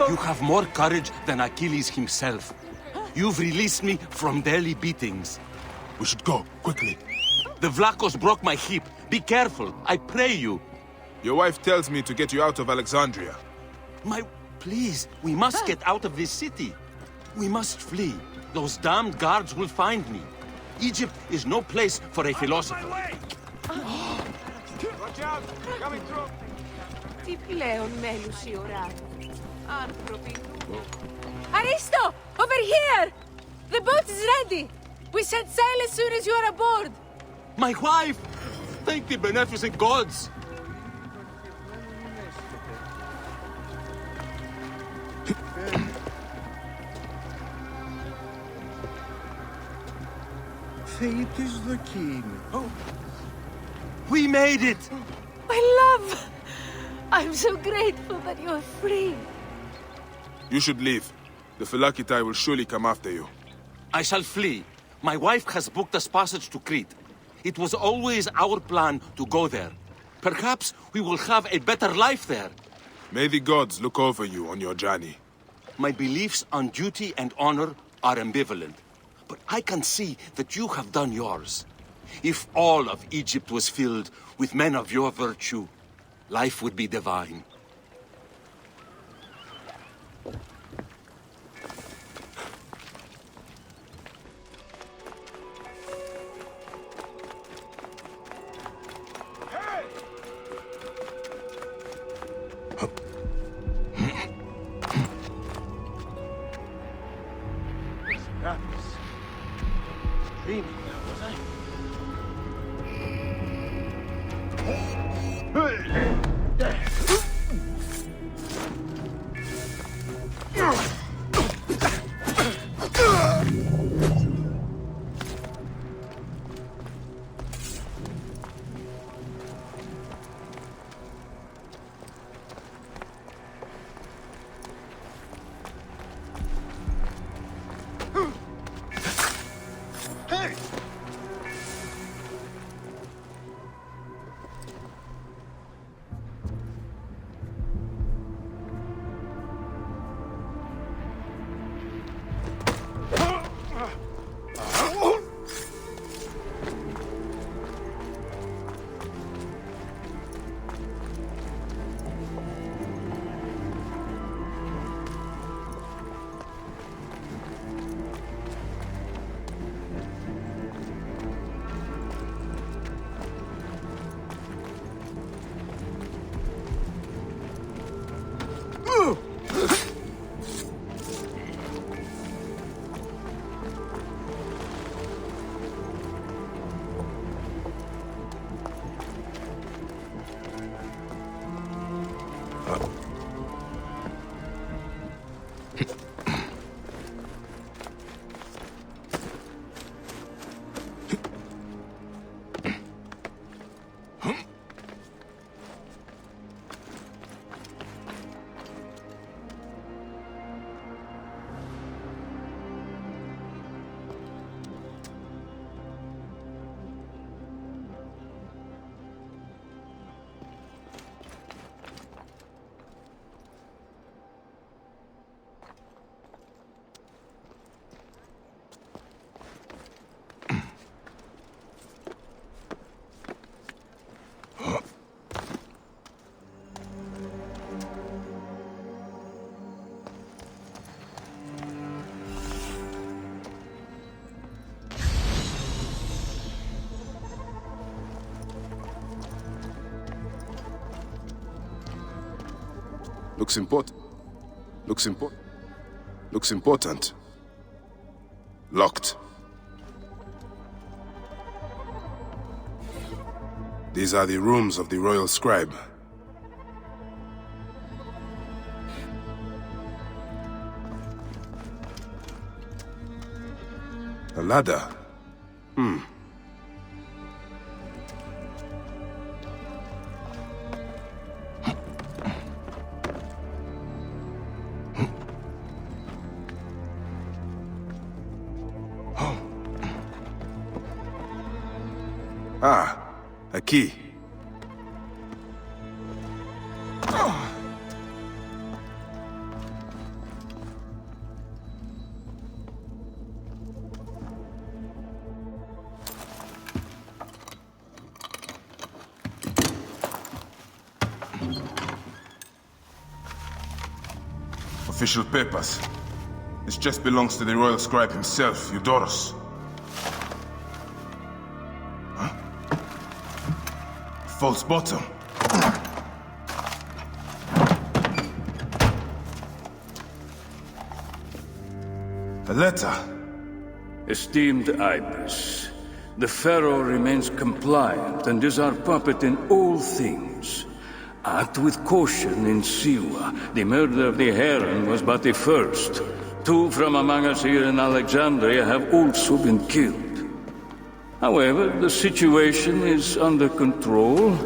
You have more courage than Achilles himself. You've released me from daily beatings. We should go, quickly. The Vlachos broke my hip. Be careful, I pray you. Your wife tells me to get you out of Alexandria. Please, we must get out of this city. We must flee. Those damned guards will find me. Egypt is no place for a philosopher. Watch out! Coming through! Τι πλέον μέλους η ώρα. Άνθρωποι. Aristo! Over here! The boat is ready! We set sail as soon as you are aboard! My wife! Thank the beneficent gods! We made it! My love! I'm so grateful that you're free. You should leave. The Phylakitai will surely come after you. I shall flee. My wife has booked us passage to Crete. It was always our plan to go there. Perhaps we will have a better life there. May the gods look over you on your journey. My beliefs on duty and honor are ambivalent. But I can see that you have done yours. If all of Egypt was filled with men of your virtue, life would be divine. Looks important. Looks important. Locked. These are the rooms of the royal scribe. A ladder. Ah, a key. Official papers. This chest belongs to the royal scribe himself, Eudorus. Huh? False bottom. A letter. Esteemed Ibis, the Pharaoh remains compliant and is our puppet in all things. Act with caution in Siwa. The murder of the Heron was but the first. 2 from among us here in Alexandria have also been killed. However, the situation is under control.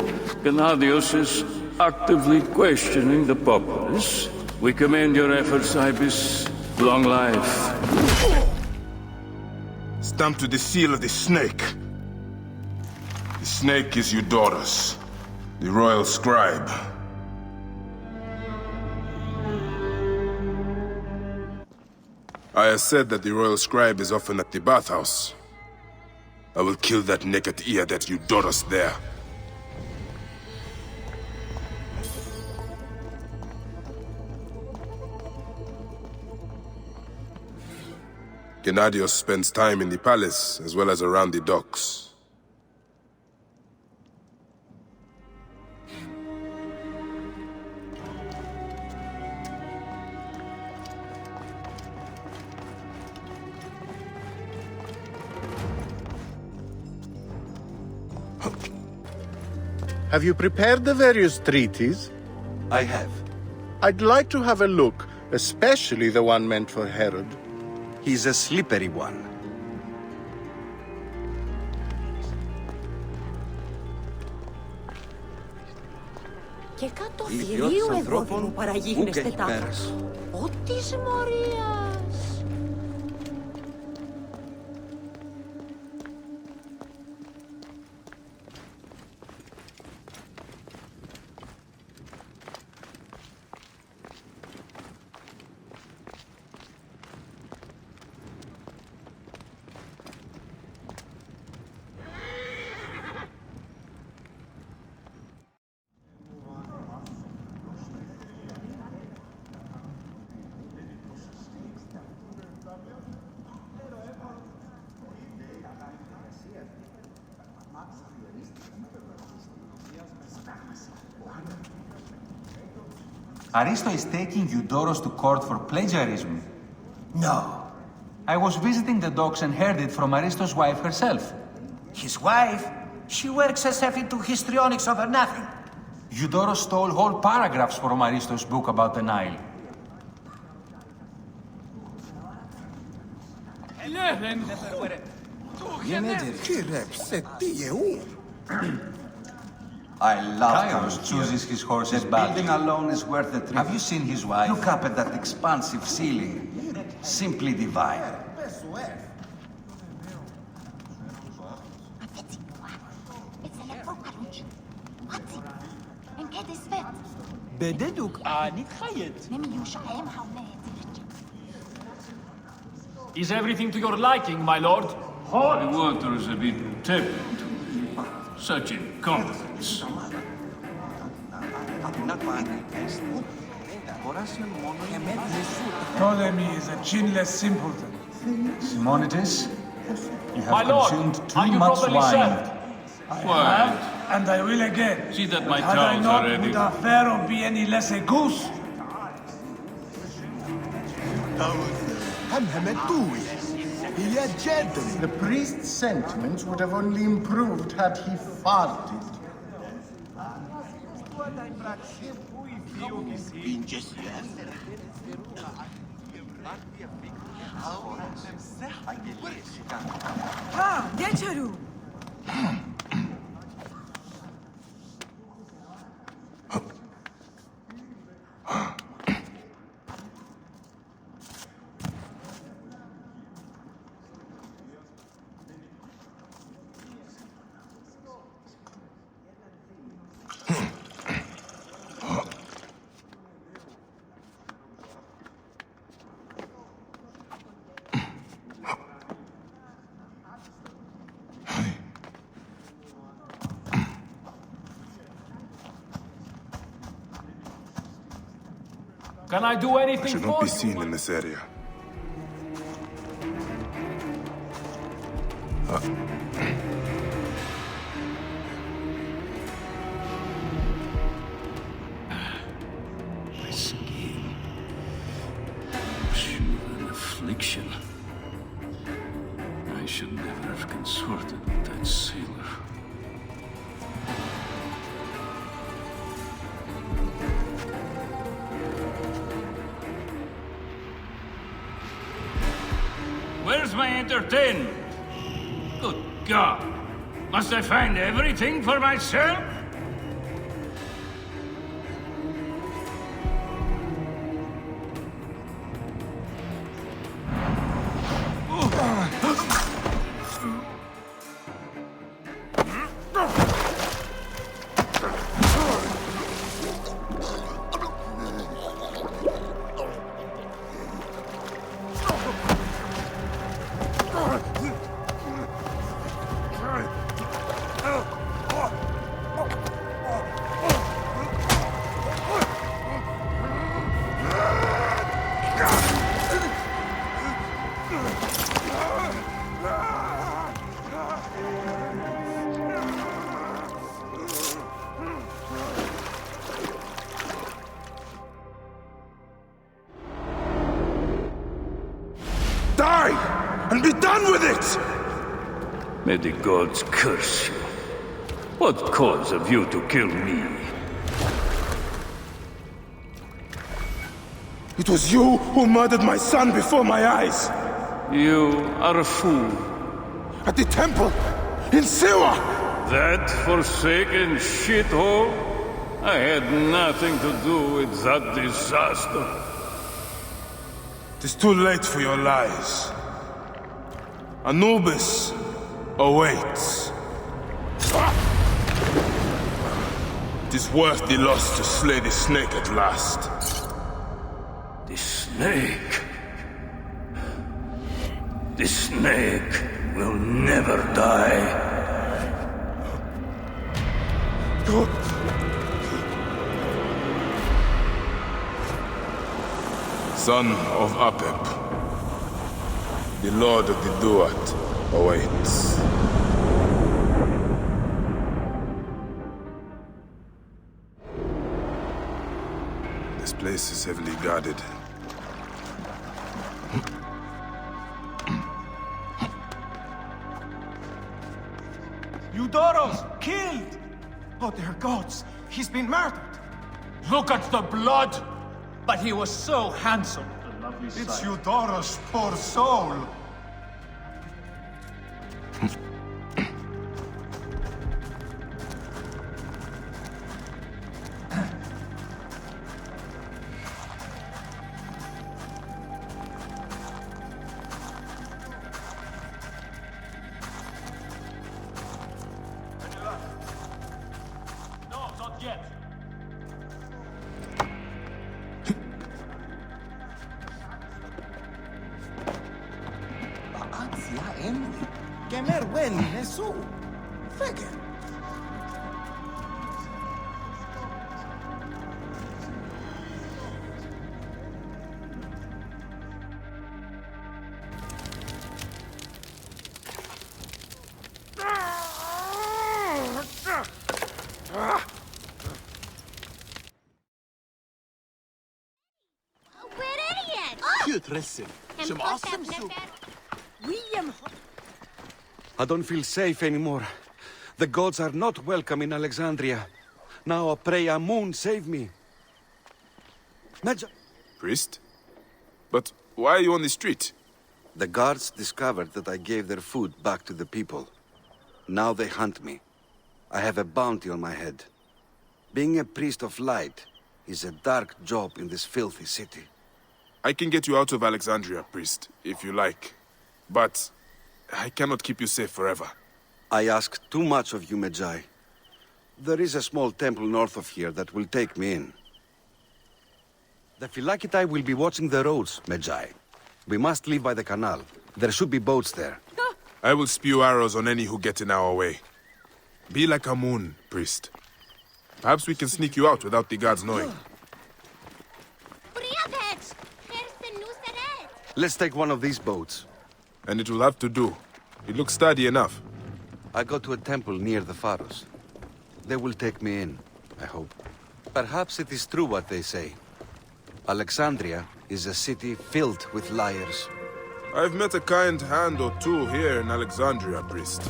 Claudius is actively questioning the populace. We commend your efforts, Ibis. Long life. Stamped with the seal of the snake. The snake is Eudorus, the royal scribe. I said that the royal scribe is often at the bathhouse. I will kill that naked ear that Eudorus there. Claudius spends time in the palace as well as around the docks. Have you prepared the various treaties? I have. I'd like to have a look, especially the one meant for Herod. He's a slippery one. Και κάτω θηρίου εδώ που παραγίγνεστε τάχα. Ω της μορίας! Aristo is taking Eudorus to court for plagiarism. No. I was visiting the docks and heard it from Aristo's wife herself. His wife? She works herself into histrionics over nothing. Eudorus stole whole paragraphs from Aristo's book about the Nile. I love Caius chooses his horses badly. Building alone is worth the trip. Have you seen his wife? Look up at that expansive ceiling. Simply divine. Is everything to your liking, my lord? The water is a bit tepid. Such incompetence. Ptolemy is a chinless simpleton. Simonides, you have My lord, consumed are too you much properly wine. served? I Quiet. have, and I will again. See that my But had I towels not, are ready. would a pharaoh be any less a goose? The priest's sentiments would have only improved had he farted. Ah, Decharu! Can I do anything I should for not be you? seen in this area. My skin. Sure, an affliction. I should never have consorted with that sailor. Where's my entertainment? Good God! Must I find everything for myself? And be done with it! May the gods curse you. What cause have you to kill me? It was you who murdered my son before my eyes! You are a fool. At the temple! In Siwa! That forsaken shithole? I had nothing to do with that disaster. It is too late for your lies. Anubis awaits. It is worth the loss to slay the snake at last. The snake? The snake will never die. Son of Apep, the Lord of the Duat awaits. This place is heavily guarded. Eudoros, killed! Oh, dear gods, he's been murdered. Look at the blood! But he was so handsome. It's Eudoros, poor soul. No, not yet. Kemer wen Jesu. Fege. We're idiots! I don't feel safe anymore. The gods are not welcome in Alexandria. Now I pray Yamu save me. Priest? But why are you on the street? The guards discovered that I gave their food back to the people. Now they hunt me. I have a bounty on my head. Being a priest of light is a dark job in this filthy city. I can get you out of Alexandria, priest, if you like. But I cannot keep you safe forever. I ask too much of you, Magi. There is a small temple north of here that will take me in. The Phylakitai will be watching the roads, Magi. We must leave by the canal. There should be boats there. I will spew arrows on any who get in our way. Be like a moon, priest. Perhaps we can sneak you out without the guards knowing. Let's take one of these boats. And it will have to do. It looks sturdy enough. I go to a temple near the Pharos. They will take me in, I hope. Perhaps it is true what they say. Alexandria is a city filled with liars. I've met a kind hand or two here in Alexandria, priest.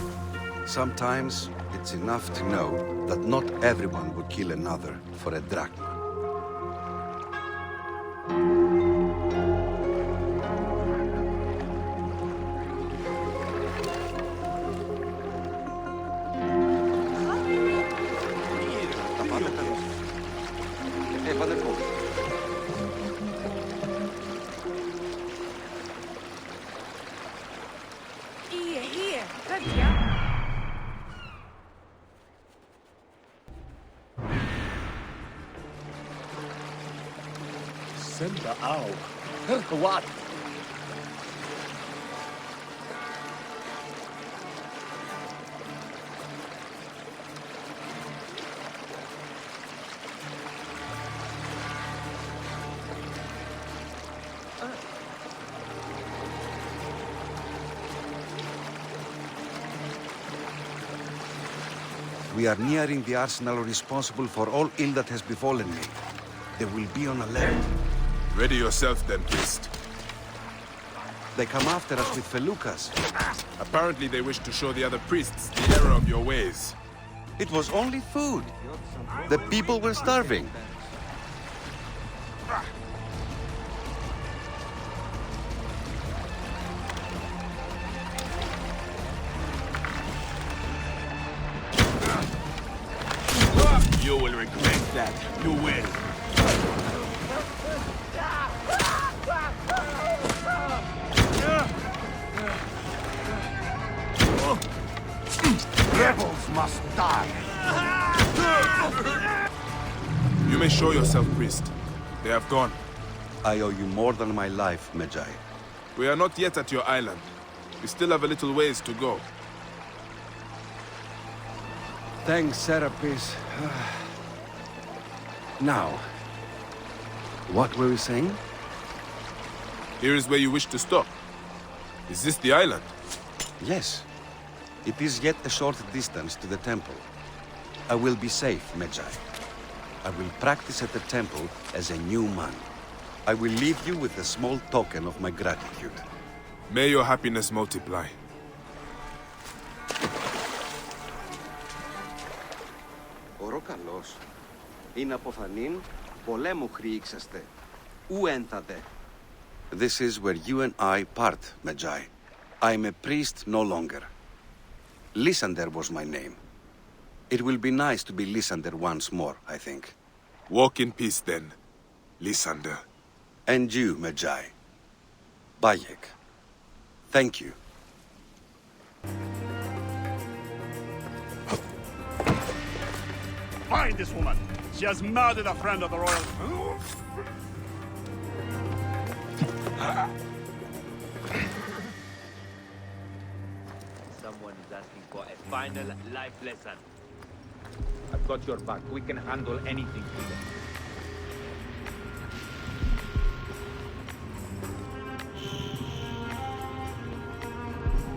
Sometimes it's enough to know that not everyone would kill another for a drachma. What? We are nearing the arsenal responsible for all ill that has befallen me. They will be on alert. Ready yourself then, priest. They come after us with felucas. Apparently they wish to show the other priests the error of your ways. It was only food. The people were starving. You will regret that. You will. Rebels must die. You may show yourself, priest. They have gone. I owe you more than my life, Magi. We are not yet at your island. We still have a little ways to go. Thanks, Serapis. Now, what were we saying? Here is where you wish to stop. Is this the island? Yes. It is yet a short distance to the temple. I will be safe, Magi. I will practice at the temple as a new man. I will leave you with a small token of my gratitude. May your happiness multiply. Οροκαλός. Είναι αποθανήν, πολέμου χρήξαστε. Ου ένθατε. This is where you and I part, Magi. I am a priest no longer. Lysander was my name. It will be nice to be Lysander once more, I think. Walk in peace then, Lysander. And you, Magi. Bayek. Thank you. Find this woman! She has murdered a friend of the royal... Someone is asking for a final life lesson. I've got your back. We can handle anything here.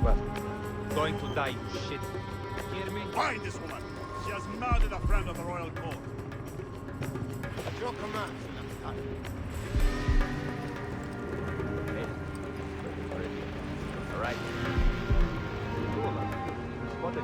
Well, going to die, you shit. Hear me? Find this woman! She has murdered a friend of the royal court. At your command, right. Two of us. Spotted it.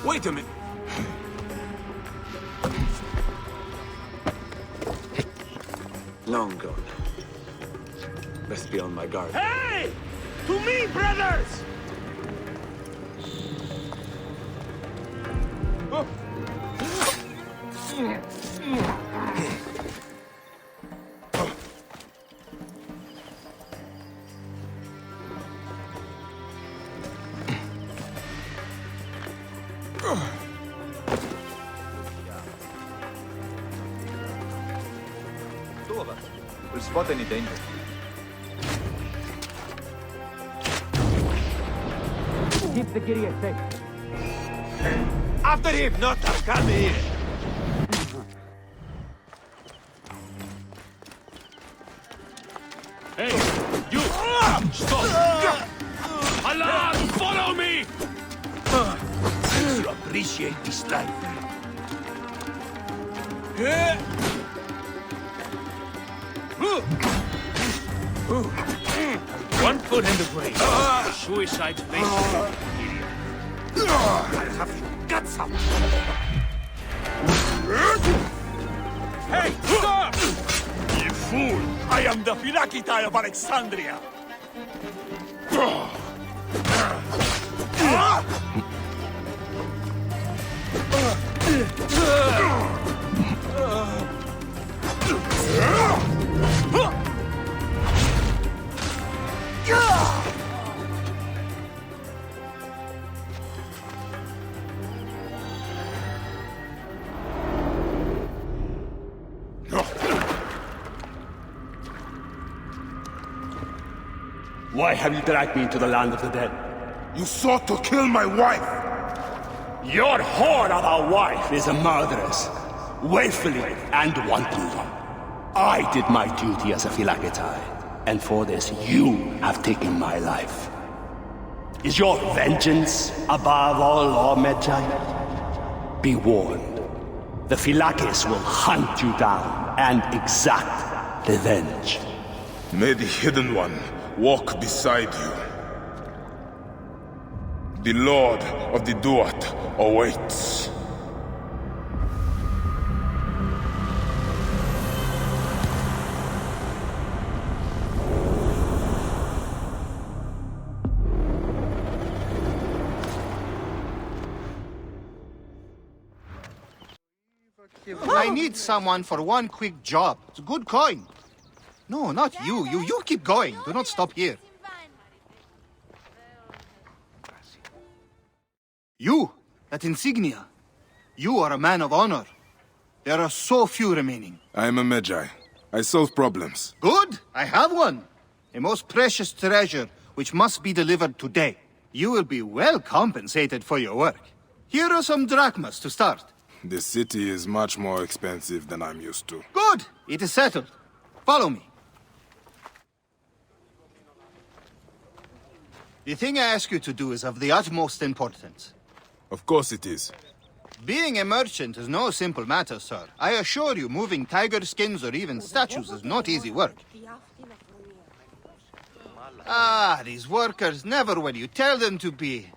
Wait a minute. Long gone. Best be on my guard. Hey! To me, brothers! Two of us. We'll spot any danger. Keep the Gideon safe. After him, Nota, come here. Hey, you! Stop! Allah, follow me! You appreciate this life. One foot in the grave. Suicide face. I'll have your guts out. Hey, stop! You fool! I am the Philakitai of Alexandria. Why have you dragged me into the land of the dead? You sought to kill my wife! Your whore of a wife is a murderess, willfully and wantonly. I did my duty as a Philakitai, and for this you have taken my life. Is your vengeance above all law, Medjay? Be warned. The Philakis will hunt you down and exact revenge. May the Hidden One walk beside you. The Lord of the Duat awaits. I need someone for one quick job. It's a good coin. No, not you. You keep going. Do not stop here. You, that insignia. You are a man of honor. There are so few remaining. I am a Medjay. I solve problems. Good. I have one. A most precious treasure, which must be delivered today. You will be well compensated for your work. Here are some drachmas to start. The city is much more expensive than I'm used to. Good. It is settled. Follow me. The thing I ask you to do is of the utmost importance. Of course it is. Being a merchant is no simple matter, sir. I assure you, moving tiger skins or even statues is not easy work. Ah, these workers never when you tell them to be.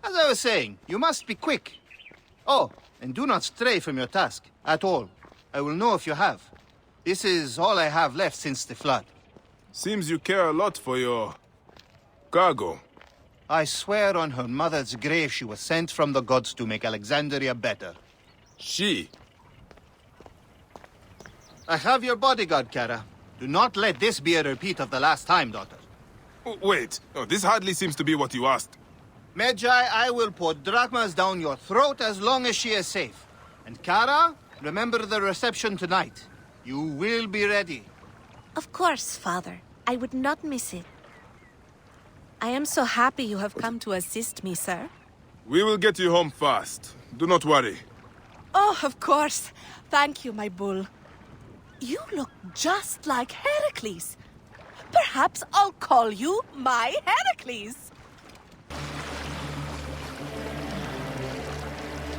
As I was saying, you must be quick. Oh, and do not stray from your task, at all. I will know if you have. This is all I have left since the flood. Seems you care a lot for your cargo. I swear on her mother's grave she was sent from the gods to make Alexandria better. She? I have your bodyguard, Kara. Do not let this be a repeat of the last time, daughter. Wait, this hardly seems to be what you asked. Magi, I will pour drachmas down your throat as long as she is safe. And Kara, remember the reception tonight. You will be ready. Of course, Father. I would not miss it. I am so happy you have come to assist me, sir. We will get you home fast. Do not worry. Oh, of course. Thank you, my bull. You look just like Heracles. Perhaps I'll call you my Heracles.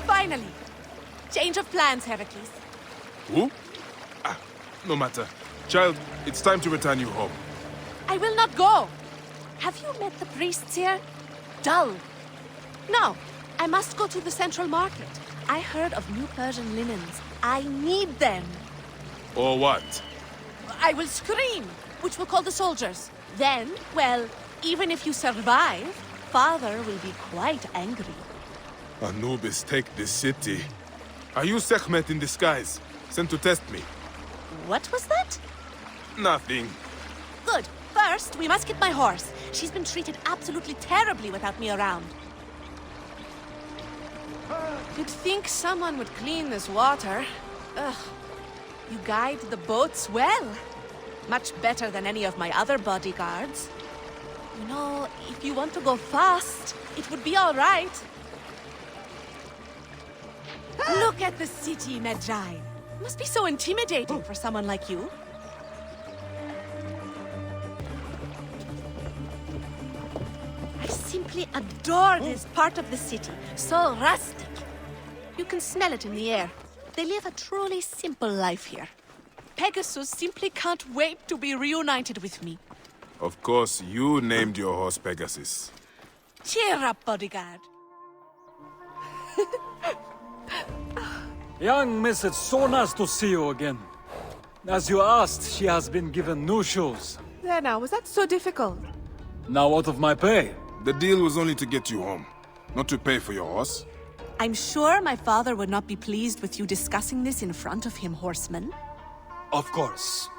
Finally. Change of plans, Heracles. Who? No matter. Child, it's time to return you home. I will not go. Have you met the priests here? Dull. No, I must go to the central market. I heard of new Persian linens. I need them. Or what? I will scream, which will call the soldiers. Then, well, even if you survive, Father will be quite angry. Anubis, take this city. Are you Sekhmet in disguise, sent to test me? What was that? Nothing. Good. First, we must get my horse. She's been treated absolutely terribly without me around. You'd think someone would clean this water. Ugh. You guide the boats well. Much better than any of my other bodyguards. You know, if you want to go fast, it would be all right. Look at the city, Magi. Must be so intimidating for someone like you. I simply adore this part of the city. So rustic. You can smell it in the air. They live a truly simple life here. Pegasus simply can't wait to be reunited with me. Of course, you named your horse Pegasus. Cheer up, bodyguard. Young miss, it's so nice to see you again. As you asked, she has been given new shoes. There now, was that so difficult? Now out of my pay. The deal was only to get you home, not to pay for your horse. I'm sure my father would not be pleased with you discussing this in front of him, horseman. Of course.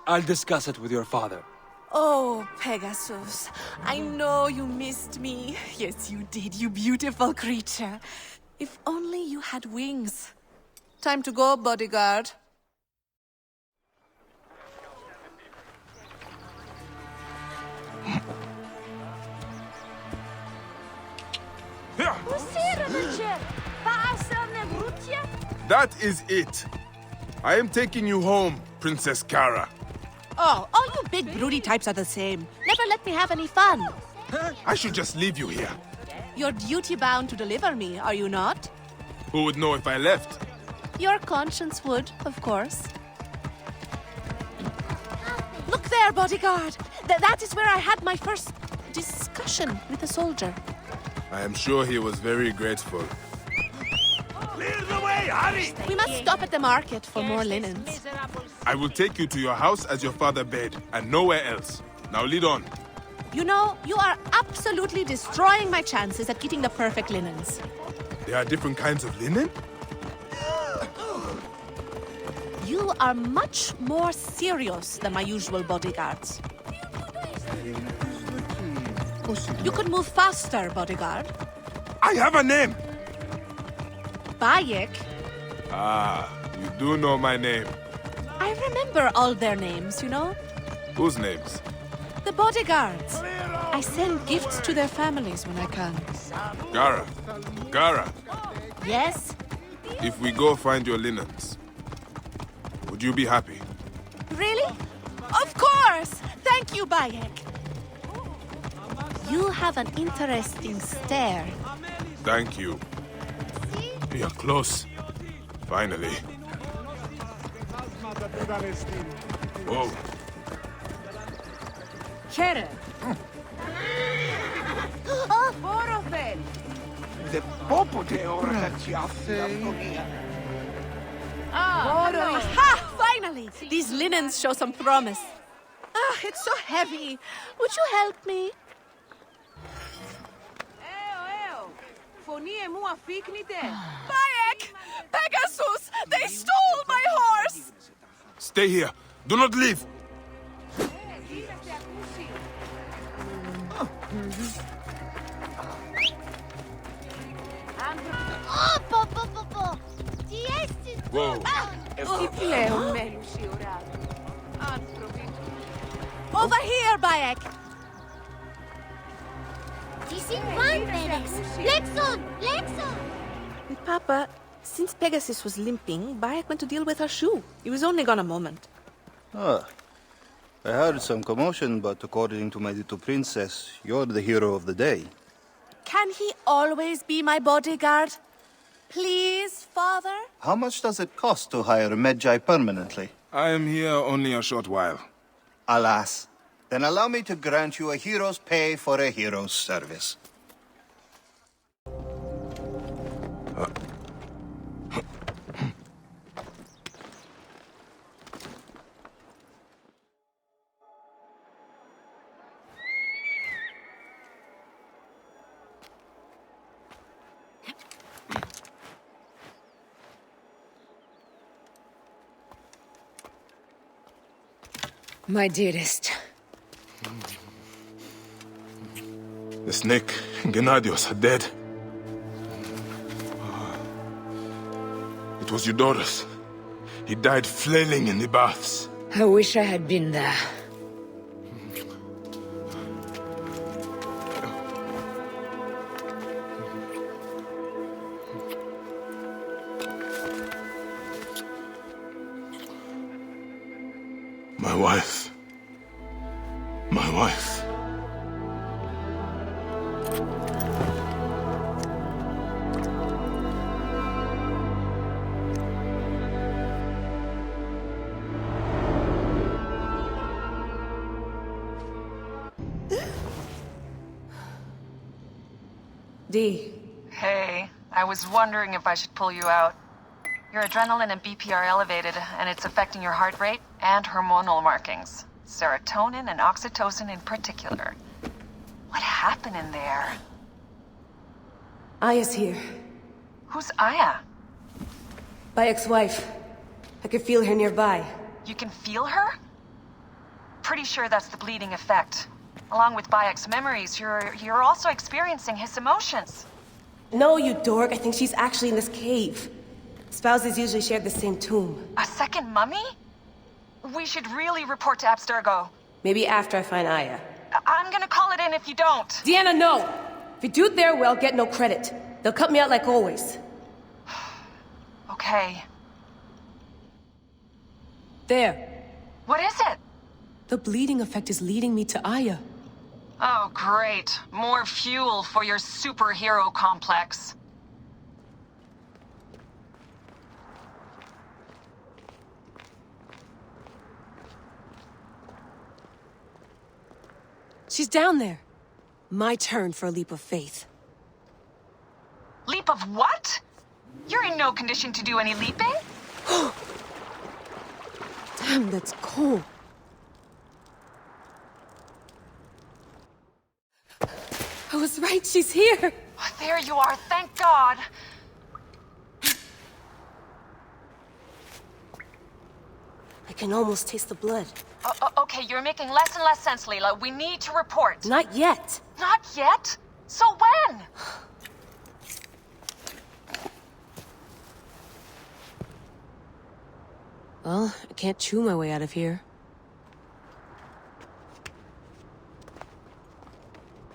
I'll discuss it with your father. Oh, Pegasus. I know you missed me. Yes, you did, you beautiful creature. If only you had wings. Time to go, bodyguard. That is it. I am taking you home, Princess Kara. Oh, all you big broody types are the same. Never let me have any fun. I should just leave you here. You're duty-bound to deliver me, are you not? Who would know if I left? Your conscience would, of course. Look there, bodyguard! That is where I had my first discussion with a soldier. I am sure he was very grateful. Clear the way, hurry! We must stop at the market for more linens. I will take you to your house as your father bade, and nowhere else. Now lead on. You know, you are absolutely destroying my chances at getting the perfect linens. There are different kinds of linen? You are much more serious than my usual bodyguards. You could move faster, bodyguard. I have a name! Bayek? Ah, you do know my name. I remember all their names, you know? Whose names? The bodyguards. I send gifts to their families when I can. Gara. Yes? If we go find your linens, would you be happy? Really? Of course! Thank you, Bayek. You have an interesting stare. Thank you. We are close. Finally. Whoa. Kere. The popote ora chiaffe. Ha! Finally! These linens show some promise. Ah, it's so heavy. Would you help me? Bayek! Pegasus! They stole my horse! Stay here. Do not leave. Whoa. Over here, Bayek! Papa, since Pegasus was limping, Bayek went to deal with her shoe. He was only gone a moment. Ah. I heard some commotion, but according to my little princess, you're the hero of the day. Can he always be my bodyguard? Please, father? How much does it cost to hire a Magi permanently? I am here only a short while. Alas. Then allow me to grant you a hero's pay for a hero's service. My dearest. The snake, Gennadios, are dead. It was Eudorus. He died flailing in the baths. I wish I had been there. My wife. My wife. Dee. Hey, I was wondering if I should pull you out. Your adrenaline and BP are elevated, and it's affecting your heart rate and hormonal markings. Serotonin and oxytocin in particular. What happened in there? Aya's here. Who's Aya? My ex-wife. I could feel her nearby. You can feel her? Pretty sure that's the bleeding effect. Along with Bayek's memories, you're also experiencing his emotions. No, you dork. I think she's actually in this cave. Spouses usually share the same tomb. A second mummy? We should really report to Abstergo. Maybe after I find Aya. I'm gonna call it in if you don't. Deanna, no! If you do it there, well, get no credit. They'll cut me out like always. Okay. There. What is it? The bleeding effect is leading me to Aya. Oh, great. More fuel for your superhero complex. She's down there. My turn for a leap of faith. Leap of what? You're in no condition to do any leaping. Damn, that's cold. I was right, she's here. Oh, there you are, thank God. I can almost taste the blood. Okay, you're making less and less sense, Leela. We need to report. Not yet. Not yet? So when? Well, I can't chew my way out of here.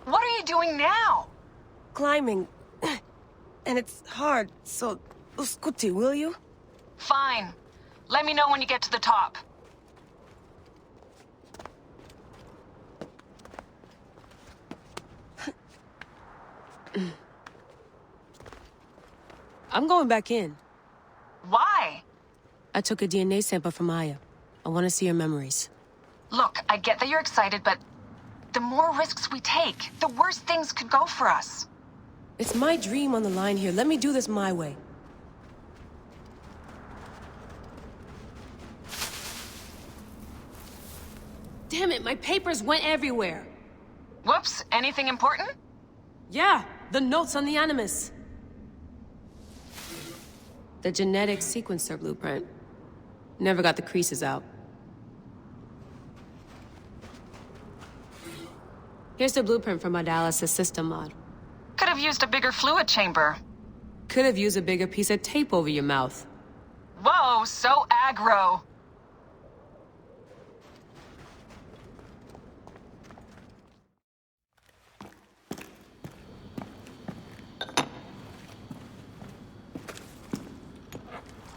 What are you doing now? Climbing. And it's hard, so... Uskuti, will you? Fine. Let me know when you get to the top. I'm going back in. Why? I took a DNA sample from Aya. I want to see her memories. Look, I get that you're excited, but the more risks we take, the worse things could go for us. It's my dream on the line here. Let me do this my way. Damn it, my papers went everywhere. Whoops, anything important? Yeah, the notes on the Animus. The genetic sequencer blueprint. Never got the creases out. Here's the blueprint for my dialysis system mod. Could have used a bigger fluid chamber. Could have used a bigger piece of tape over your mouth. Whoa! Oh, so aggro.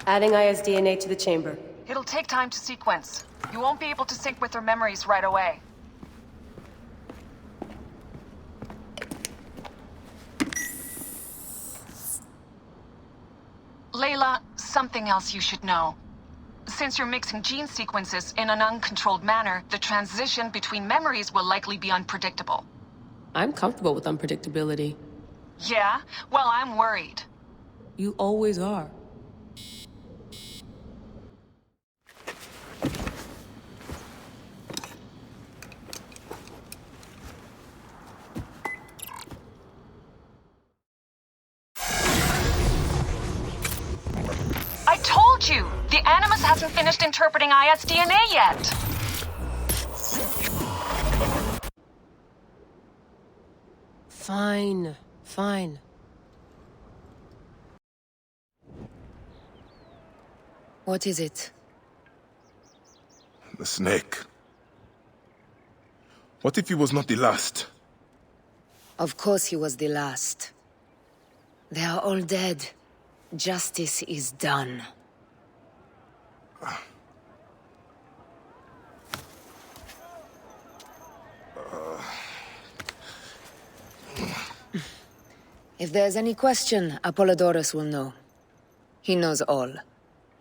Adding IS DNA to the chamber. It'll take time to sequence. You won't be able to sync with her memories right away. Layla, something else you should know. Since you're mixing gene sequences in an uncontrolled manner, the transition between memories will likely be unpredictable. I'm comfortable with unpredictability. Yeah? Well, I'm worried. You always are. I told you! The Animus hasn't finished interpreting IS DNA yet! Fine, fine. What is it? The snake. What if he was not the last? Of course he was the last. They are all dead. Justice is done. If there's any question, Apollodorus will know. He knows all.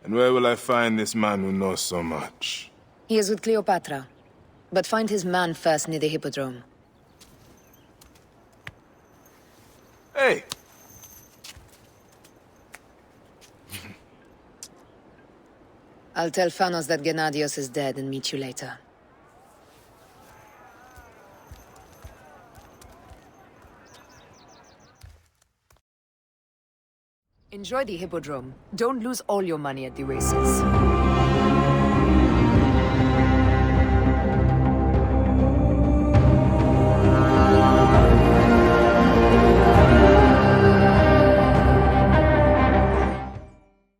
And where will I find this man who knows so much? He is with Cleopatra. But find his man first near the Hippodrome. Hey! I'll tell Phanos that Gennadios is dead and meet you later. Enjoy the Hippodrome. Don't lose all your money at the races.